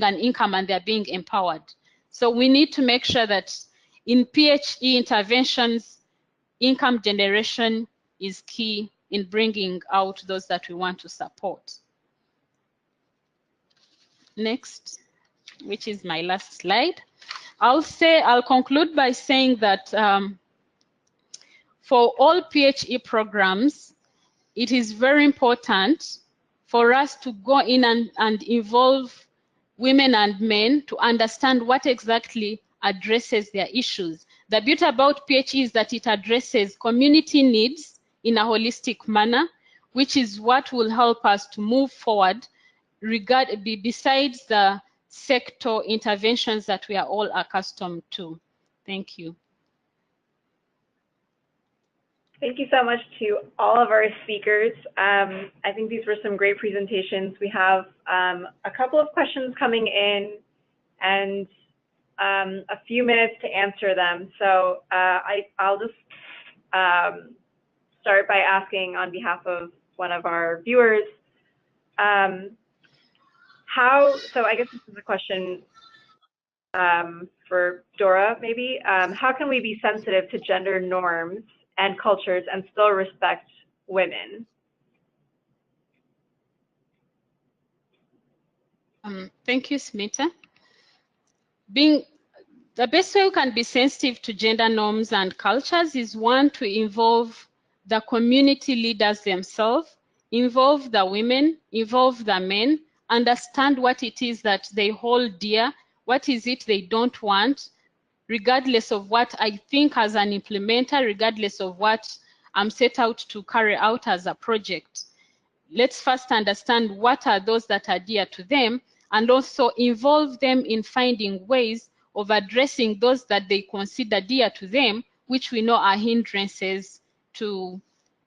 S4: an income and they are being empowered. So we need to make sure that in PHE interventions, income generation is key in bringing out those that we want to support. Next, which is my last slide. I'll conclude by saying that for all PHE programs, it is very important for us to go in and involve women and men to understand what exactly addresses their issues. The beauty about PHE is that it addresses community needs in a holistic manner, which is what will help us to move forward besides the sector interventions that we are all accustomed to. Thank you.
S1: Thank you so much to all of our speakers. I think these were some great presentations. We have a couple of questions coming in and a few minutes to answer them. So I'll just start by asking on behalf of one of our viewers, so I guess this is a question for Dora, maybe. How can we be sensitive to gender norms and cultures and still respect women?
S4: Thank you, Smita. The best way we can be sensitive to gender norms and cultures is, one, to involve the community leaders themselves, involve the women, involve the men, understand what it is that they hold dear, what is it they don't want, regardless of what I think as an implementer, regardless of what I'm set out to carry out as a project. Let's first understand what are those that are dear to them, and also involve them in finding ways of addressing those that they consider dear to them, which we know are hindrances to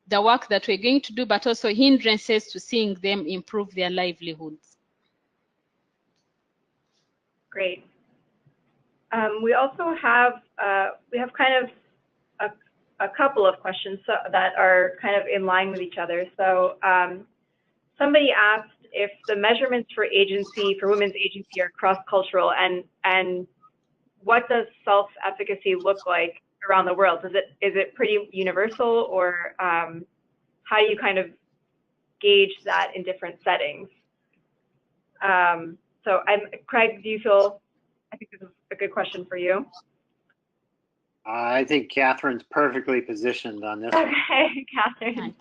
S4: the work that we're going to do, but also hindrances to seeing them improve their livelihoods.
S1: Great. We also have kind of a couple of questions that are kind of in line with each other. So somebody asked if the measurements for women's agency are cross-cultural, and what does self-efficacy look like around the world? Is it pretty universal, or how do you kind of gauge that in different settings? So Craig, I think this is a good question for you.
S3: I think Catherine's perfectly positioned on this.
S1: Okay, Catherine.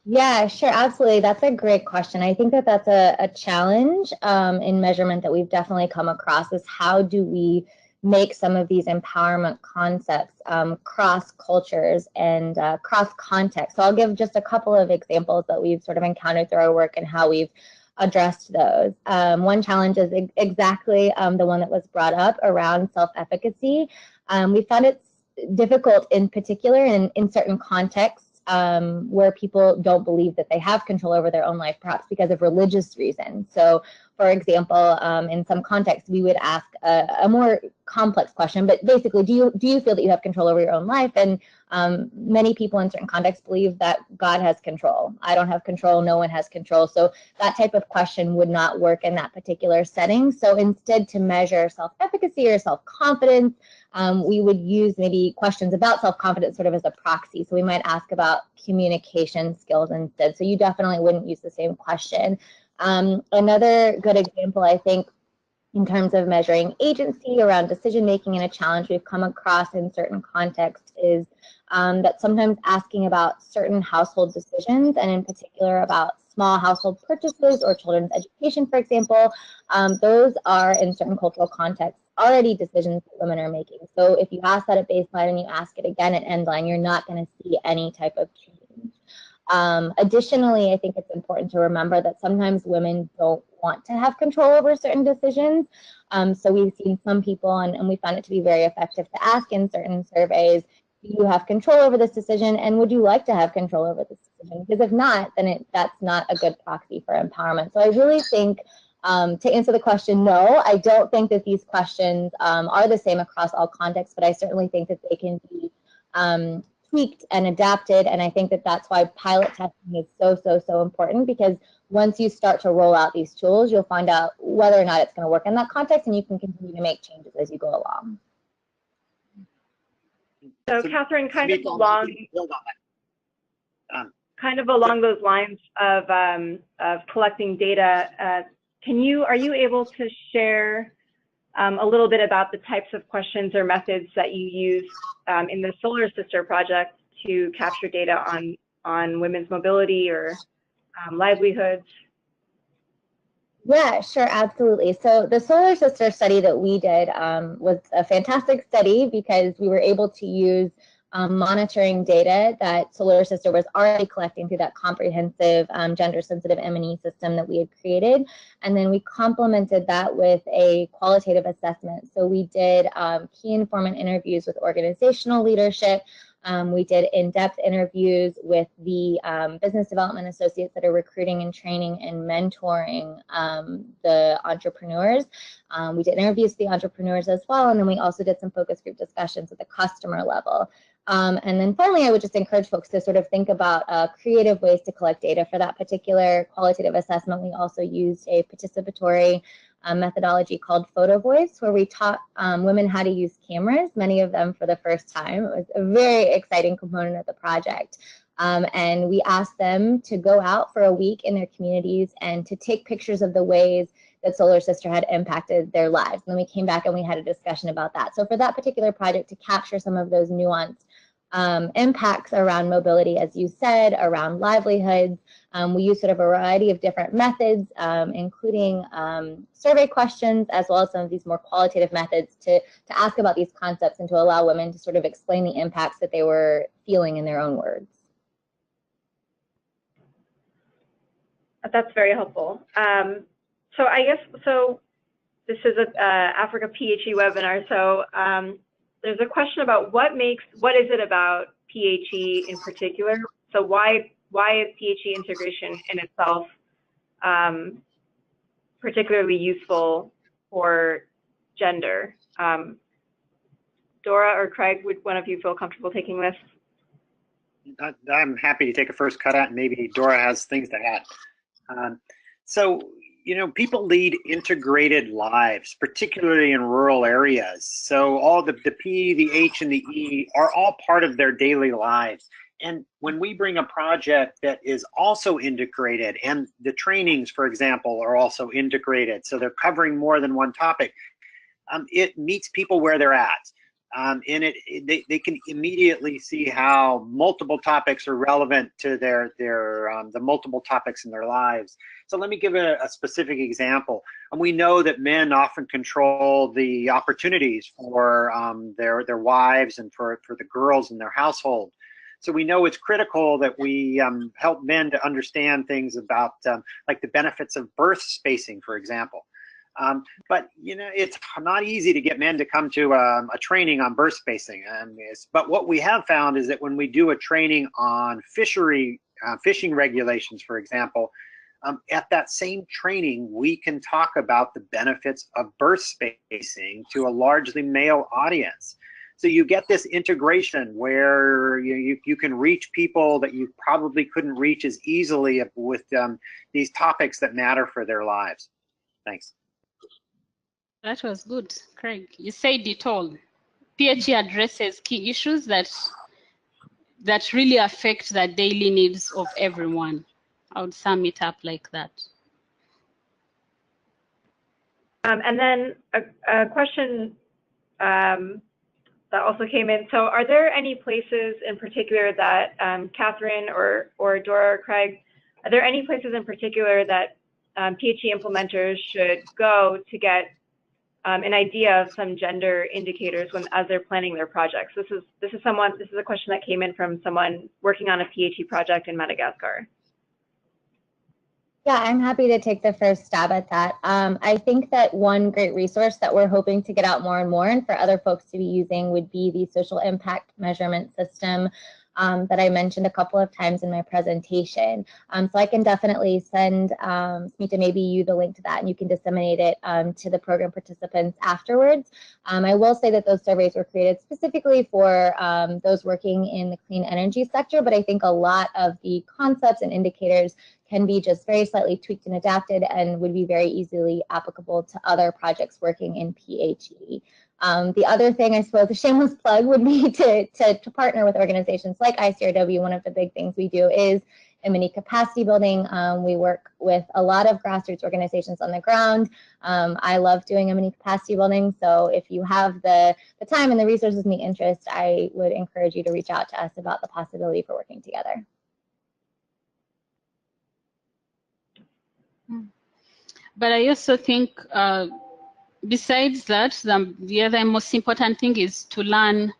S2: Yeah, sure, absolutely. That's a great question. I think that that's a challenge in measurement that we've definitely come across, is how do we make some of these empowerment concepts cross cultures and cross context. So I'll give just a couple of examples that we've sort of encountered through our work and how we've addressed those. One challenge is exactly the one that was brought up around self-efficacy. We found it's difficult in particular in certain contexts where people don't believe that they have control over their own life, perhaps because of religious reasons. So, for example, in some contexts, we would ask a more complex question, but basically, do you feel that you have control over your own life? And many people in certain contexts believe that God has control. I don't have control, no one has control. So that type of question would not work in that particular setting. So instead, to measure self-efficacy or self-confidence, we would use maybe questions about self-confidence sort of as a proxy. So we might ask about communication skills instead. So you definitely wouldn't use the same question. Another good example, I think, in terms of measuring agency around decision making and a challenge we've come across in certain contexts is that sometimes asking about certain household decisions, and in particular about small household purchases or children's education, for example, those are in certain cultural contexts already decisions that women are making. So if you ask that at baseline and you ask it again at end line, you're not going to see any type of change. Additionally, I think it's important to remember that sometimes women don't want to have control over certain decisions. So we've seen some people, and we found it to be very effective to ask in certain surveys, do you have control over this decision, and would you like to have control over this decision? Because if not, then that's not a good proxy for empowerment. So I really think, to answer the question, no, I don't think that these questions are the same across all contexts, but I certainly think that they can be tweaked and adapted, and I think that that's why pilot testing is so important, because once you start to roll out these tools, you'll find out whether or not it's going to work in that context, and you can continue to make changes as you go along.
S1: So Catherine, kind of along those lines of collecting data, are you able to share a little bit about the types of questions or methods that you use in the Solar Sister project to capture data on women's mobility or livelihoods?
S2: Yeah, sure, absolutely. So the Solar Sister study that we did was a fantastic study because we were able to use monitoring data that Solar Sister was already collecting through that comprehensive gender-sensitive M&E system that we had created. And then we complemented that with a qualitative assessment. So we did key informant interviews with organizational leadership. We did in-depth interviews with the business development associates that are recruiting and training and mentoring the entrepreneurs. We did interviews with the entrepreneurs as well, and then we also did some focus group discussions at the customer level. And then finally, I would just encourage folks to sort of think about creative ways to collect data for that particular qualitative assessment. We also used a participatory methodology called Photo Voice, where we taught women how to use cameras, many of them for the first time. It was a very exciting component of the project. And we asked them to go out for a week in their communities and to take pictures of the ways that Solar Sister had impacted their lives. And then we came back and we had a discussion about that. So for that particular project, to capture some of those nuanced impacts around mobility, as you said, around livelihoods, we use sort of a variety of different methods, including survey questions, as well as some of these more qualitative methods to ask about these concepts and to allow women to sort of explain the impacts that they were feeling in their own words.
S1: That's very helpful. So I guess, this is a Africa PHE webinar, so there's a question about what is it about PHE in particular? So why is PHE integration in itself particularly useful for gender? Dora or Craig, would one of you feel comfortable taking this?
S3: I'm happy to take a first cut at, and maybe Dora has things to add. So, you know, people lead integrated lives, particularly in rural areas. So all the P, the H, and the E are all part of their daily lives. And when we bring a project that is also integrated, and the trainings, for example, are also integrated, so they're covering more than one topic, it meets people where they're at. And they can immediately see how multiple topics are relevant to the multiple topics in their lives. So let me give a specific example. And we know that men often control the opportunities for their wives and for the girls in their household. So we know it's critical that we help men to understand things about like the benefits of birth spacing, for example. But you know, it's not easy to get men to come to a training on birth spacing. But what we have found is that when we do a training on fishing regulations, for example, at that same training, we can talk about the benefits of birth spacing to a largely male audience. So you get this integration where you can reach people that you probably couldn't reach as easily with these topics that matter for their lives. Thanks.
S4: That was good, Craig. You said it all. PHE addresses key issues that really affect the daily needs of everyone. I would sum it up like that.
S1: And then a question that also came in. So are there any places in particular that Catherine or Dora or Craig, are there any places in particular that PHE implementers should go to get an idea of some gender indicators as they're planning their projects? This is a question that came in from someone working on a PHE project in Madagascar.
S2: Yeah, I'm happy to take the first stab at that. I think that one great resource that we're hoping to get out more and more, and for other folks to be using, would be the social impact measurement system that I mentioned a couple of times in my presentation. So I can definitely send Smita, maybe you, the link to that, and you can disseminate it to the program participants afterwards. I will say that those surveys were created specifically for those working in the clean energy sector, but I think a lot of the concepts and indicators can be just very slightly tweaked and adapted and would be very easily applicable to other projects working in PHE. The other thing, I suppose, a shameless plug would be to partner with organizations like ICRW. One of the big things we do is mini capacity building. We work with a lot of grassroots organizations on the ground. I love doing mini capacity building, so if you have the time and the resources and the interest, I would encourage you to reach out to us about the possibility for working together.
S4: But I also think, besides that, the other most important thing is to learn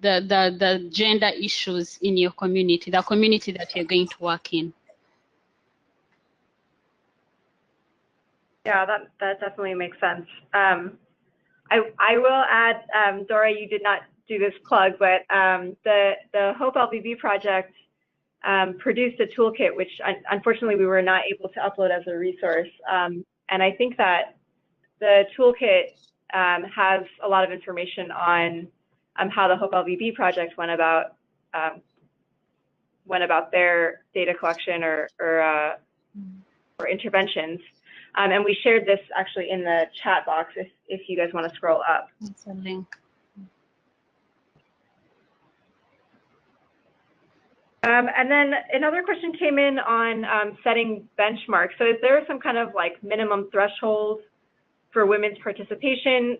S4: the gender issues in your community, the community that you're going to work in.
S1: Yeah, that definitely makes sense. I will add, Dora, you did not do this plug, but the Hope LBB project produced a toolkit, which unfortunately we were not able to upload as a resource. And I think that the toolkit has a lot of information on how the Hope LBB project went about their data collection or interventions. And we shared this actually in the chat box if you guys want to scroll up.
S4: That's a link.
S1: And then another question came in on setting benchmarks. So is there some kind of like minimum threshold for women's participation?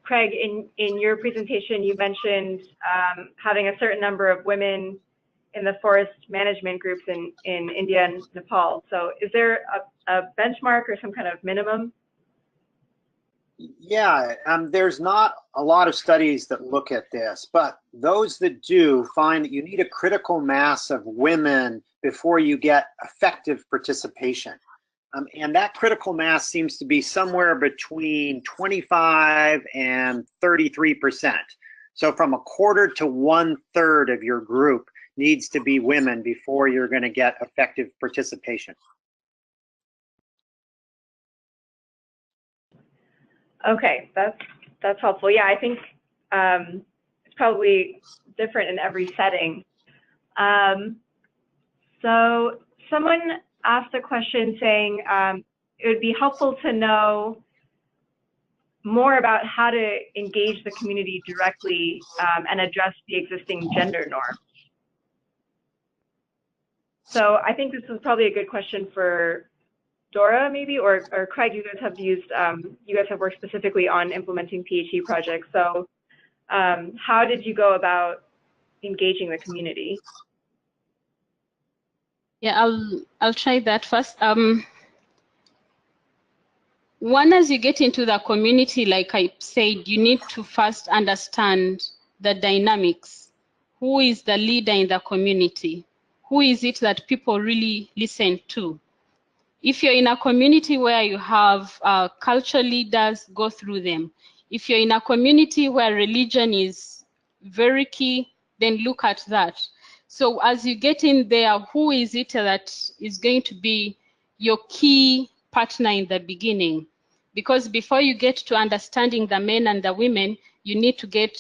S1: Craig, in your presentation, you mentioned having a certain number of women in the forest management groups in India and Nepal. So is there a benchmark or some kind of minimum?
S3: Yeah, there's not a lot of studies that look at this, but those that do find that you need a critical mass of women before you get effective participation. And that critical mass seems to be somewhere between 25 and 33%. So from a quarter to 1/3 of your group needs to be women before you're going to get effective participation.
S1: Okay, that's helpful. Yeah, I think it's probably different in every setting. So someone asked a question saying it would be helpful to know more about how to engage the community directly and address the existing gender norms. So I think this is probably a good question for Dora, maybe, or Craig. You guys have worked specifically on implementing PHE projects. So how did you go about engaging the community?
S4: Yeah, I'll try that first. One, as you get into the community, like I said, you need to first understand the dynamics. Who is the leader in the community? Who is it that people really listen to? If you're in a community where you have culture leaders, go through them. If you're in a community where religion is very key, then look at that. So as you get in there, who is it that is going to be your key partner in the beginning? Because before you get to understanding the men and the women, you need to get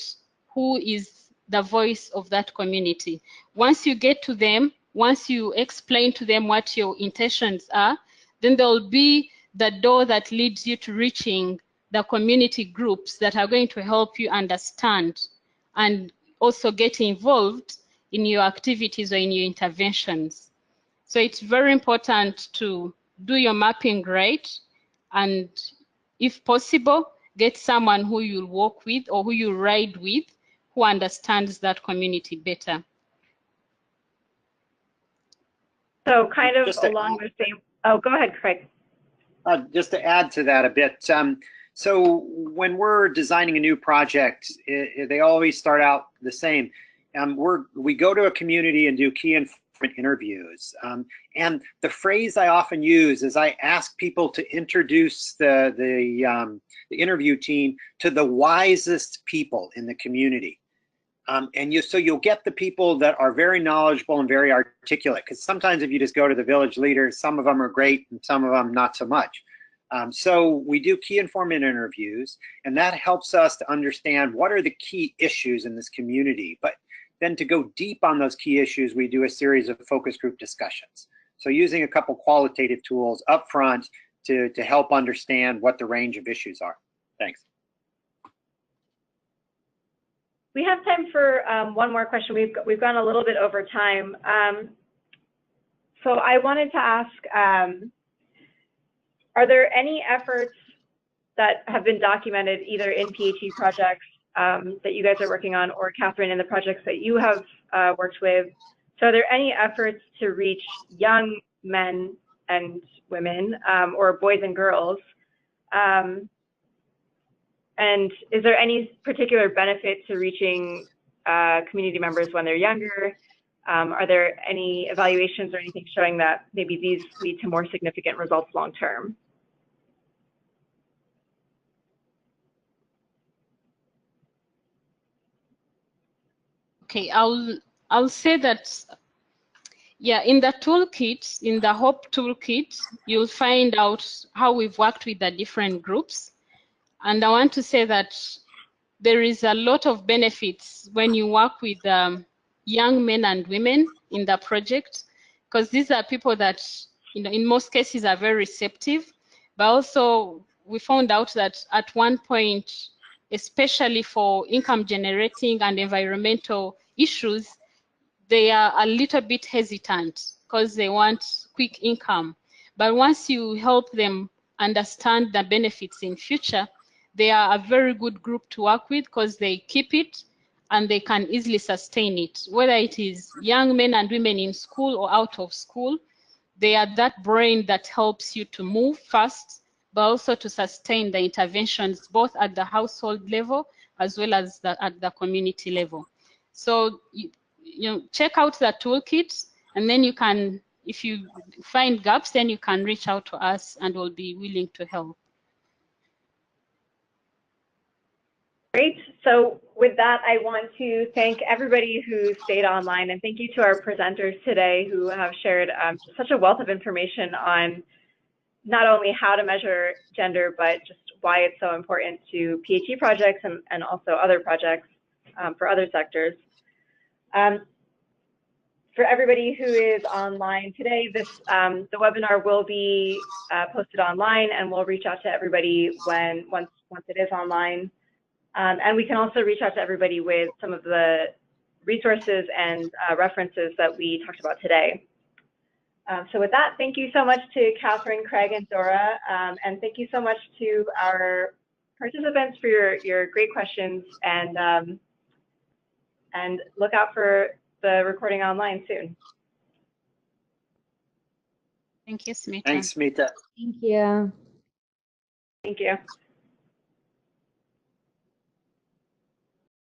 S4: who is the voice of that community. Once you get to them, once you explain to them what your intentions are, then there will be the door that leads you to reaching the community groups that are going to help you understand and also get involved in your activities or in your interventions. So it's very important to do your mapping right, and if possible, get someone who you'll work with or who you ride with who understands that community better.
S1: So kind of along the same, oh, go ahead, Craig.
S3: Just to add to that a bit, so when we're designing a new project, they always start out the same. We go to a community and do key informant interviews. And the phrase I often use is I ask people to introduce the interview team to the wisest people in the community. So you'll get the people that are very knowledgeable and very articulate, because sometimes if you just go to the village leaders, some of them are great and some of them not so much. So we do key informant interviews, and that helps us to understand what are the key issues in this community. But then to go deep on those key issues, we do a series of focus group discussions. So using a couple qualitative tools up front to help understand what the range of issues are. Thanks.
S1: We have time for one more question. We've gone a little bit over time. So I wanted to ask, are there any efforts that have been documented either in PhD projects that you guys are working on, or Catherine, in the projects that you have worked with? So are there any efforts to reach young men and women, or boys and girls? And is there any particular benefit to reaching community members when they're younger? Are there any evaluations or anything showing that maybe these lead to more significant results long term?
S4: Okay, I'll say that, yeah, in the toolkit, in the HOPE toolkit, you'll find out how we've worked with the different groups. And I want to say that there is a lot of benefits when you work with young men and women in the project, because these are people that, you know, in most cases are very receptive. But also we found out that at one point, especially for income generating and environmental issues, they are a little bit hesitant because they want quick income. But once you help them understand the benefits in future, they are a very good group to work with because they keep it and they can easily sustain it. Whether it is young men and women in school or out of school, they are that brain that helps you to move fast, but also to sustain the interventions both at the household level as well as at the community level. So you know, check out the toolkit, and then you can, if you find gaps, then you can reach out to us and we'll be willing to help.
S1: Great. So with that, I want to thank everybody who stayed online, and thank you to our presenters today who have shared such a wealth of information on not only how to measure gender, but just why it's so important to PhD projects and also other projects for other sectors. For everybody who is online today, the webinar will be posted online, and we'll reach out to everybody once it is online. And we can also reach out to everybody with some of the resources and references that we talked about today. So with that, thank you so much to Catherine, Craig, and Dora, and thank you so much to our participants for your great questions, and look out for the recording online soon.
S4: Thank you, Smita.
S3: Thanks, Smita.
S2: Thank you.
S1: Thank you.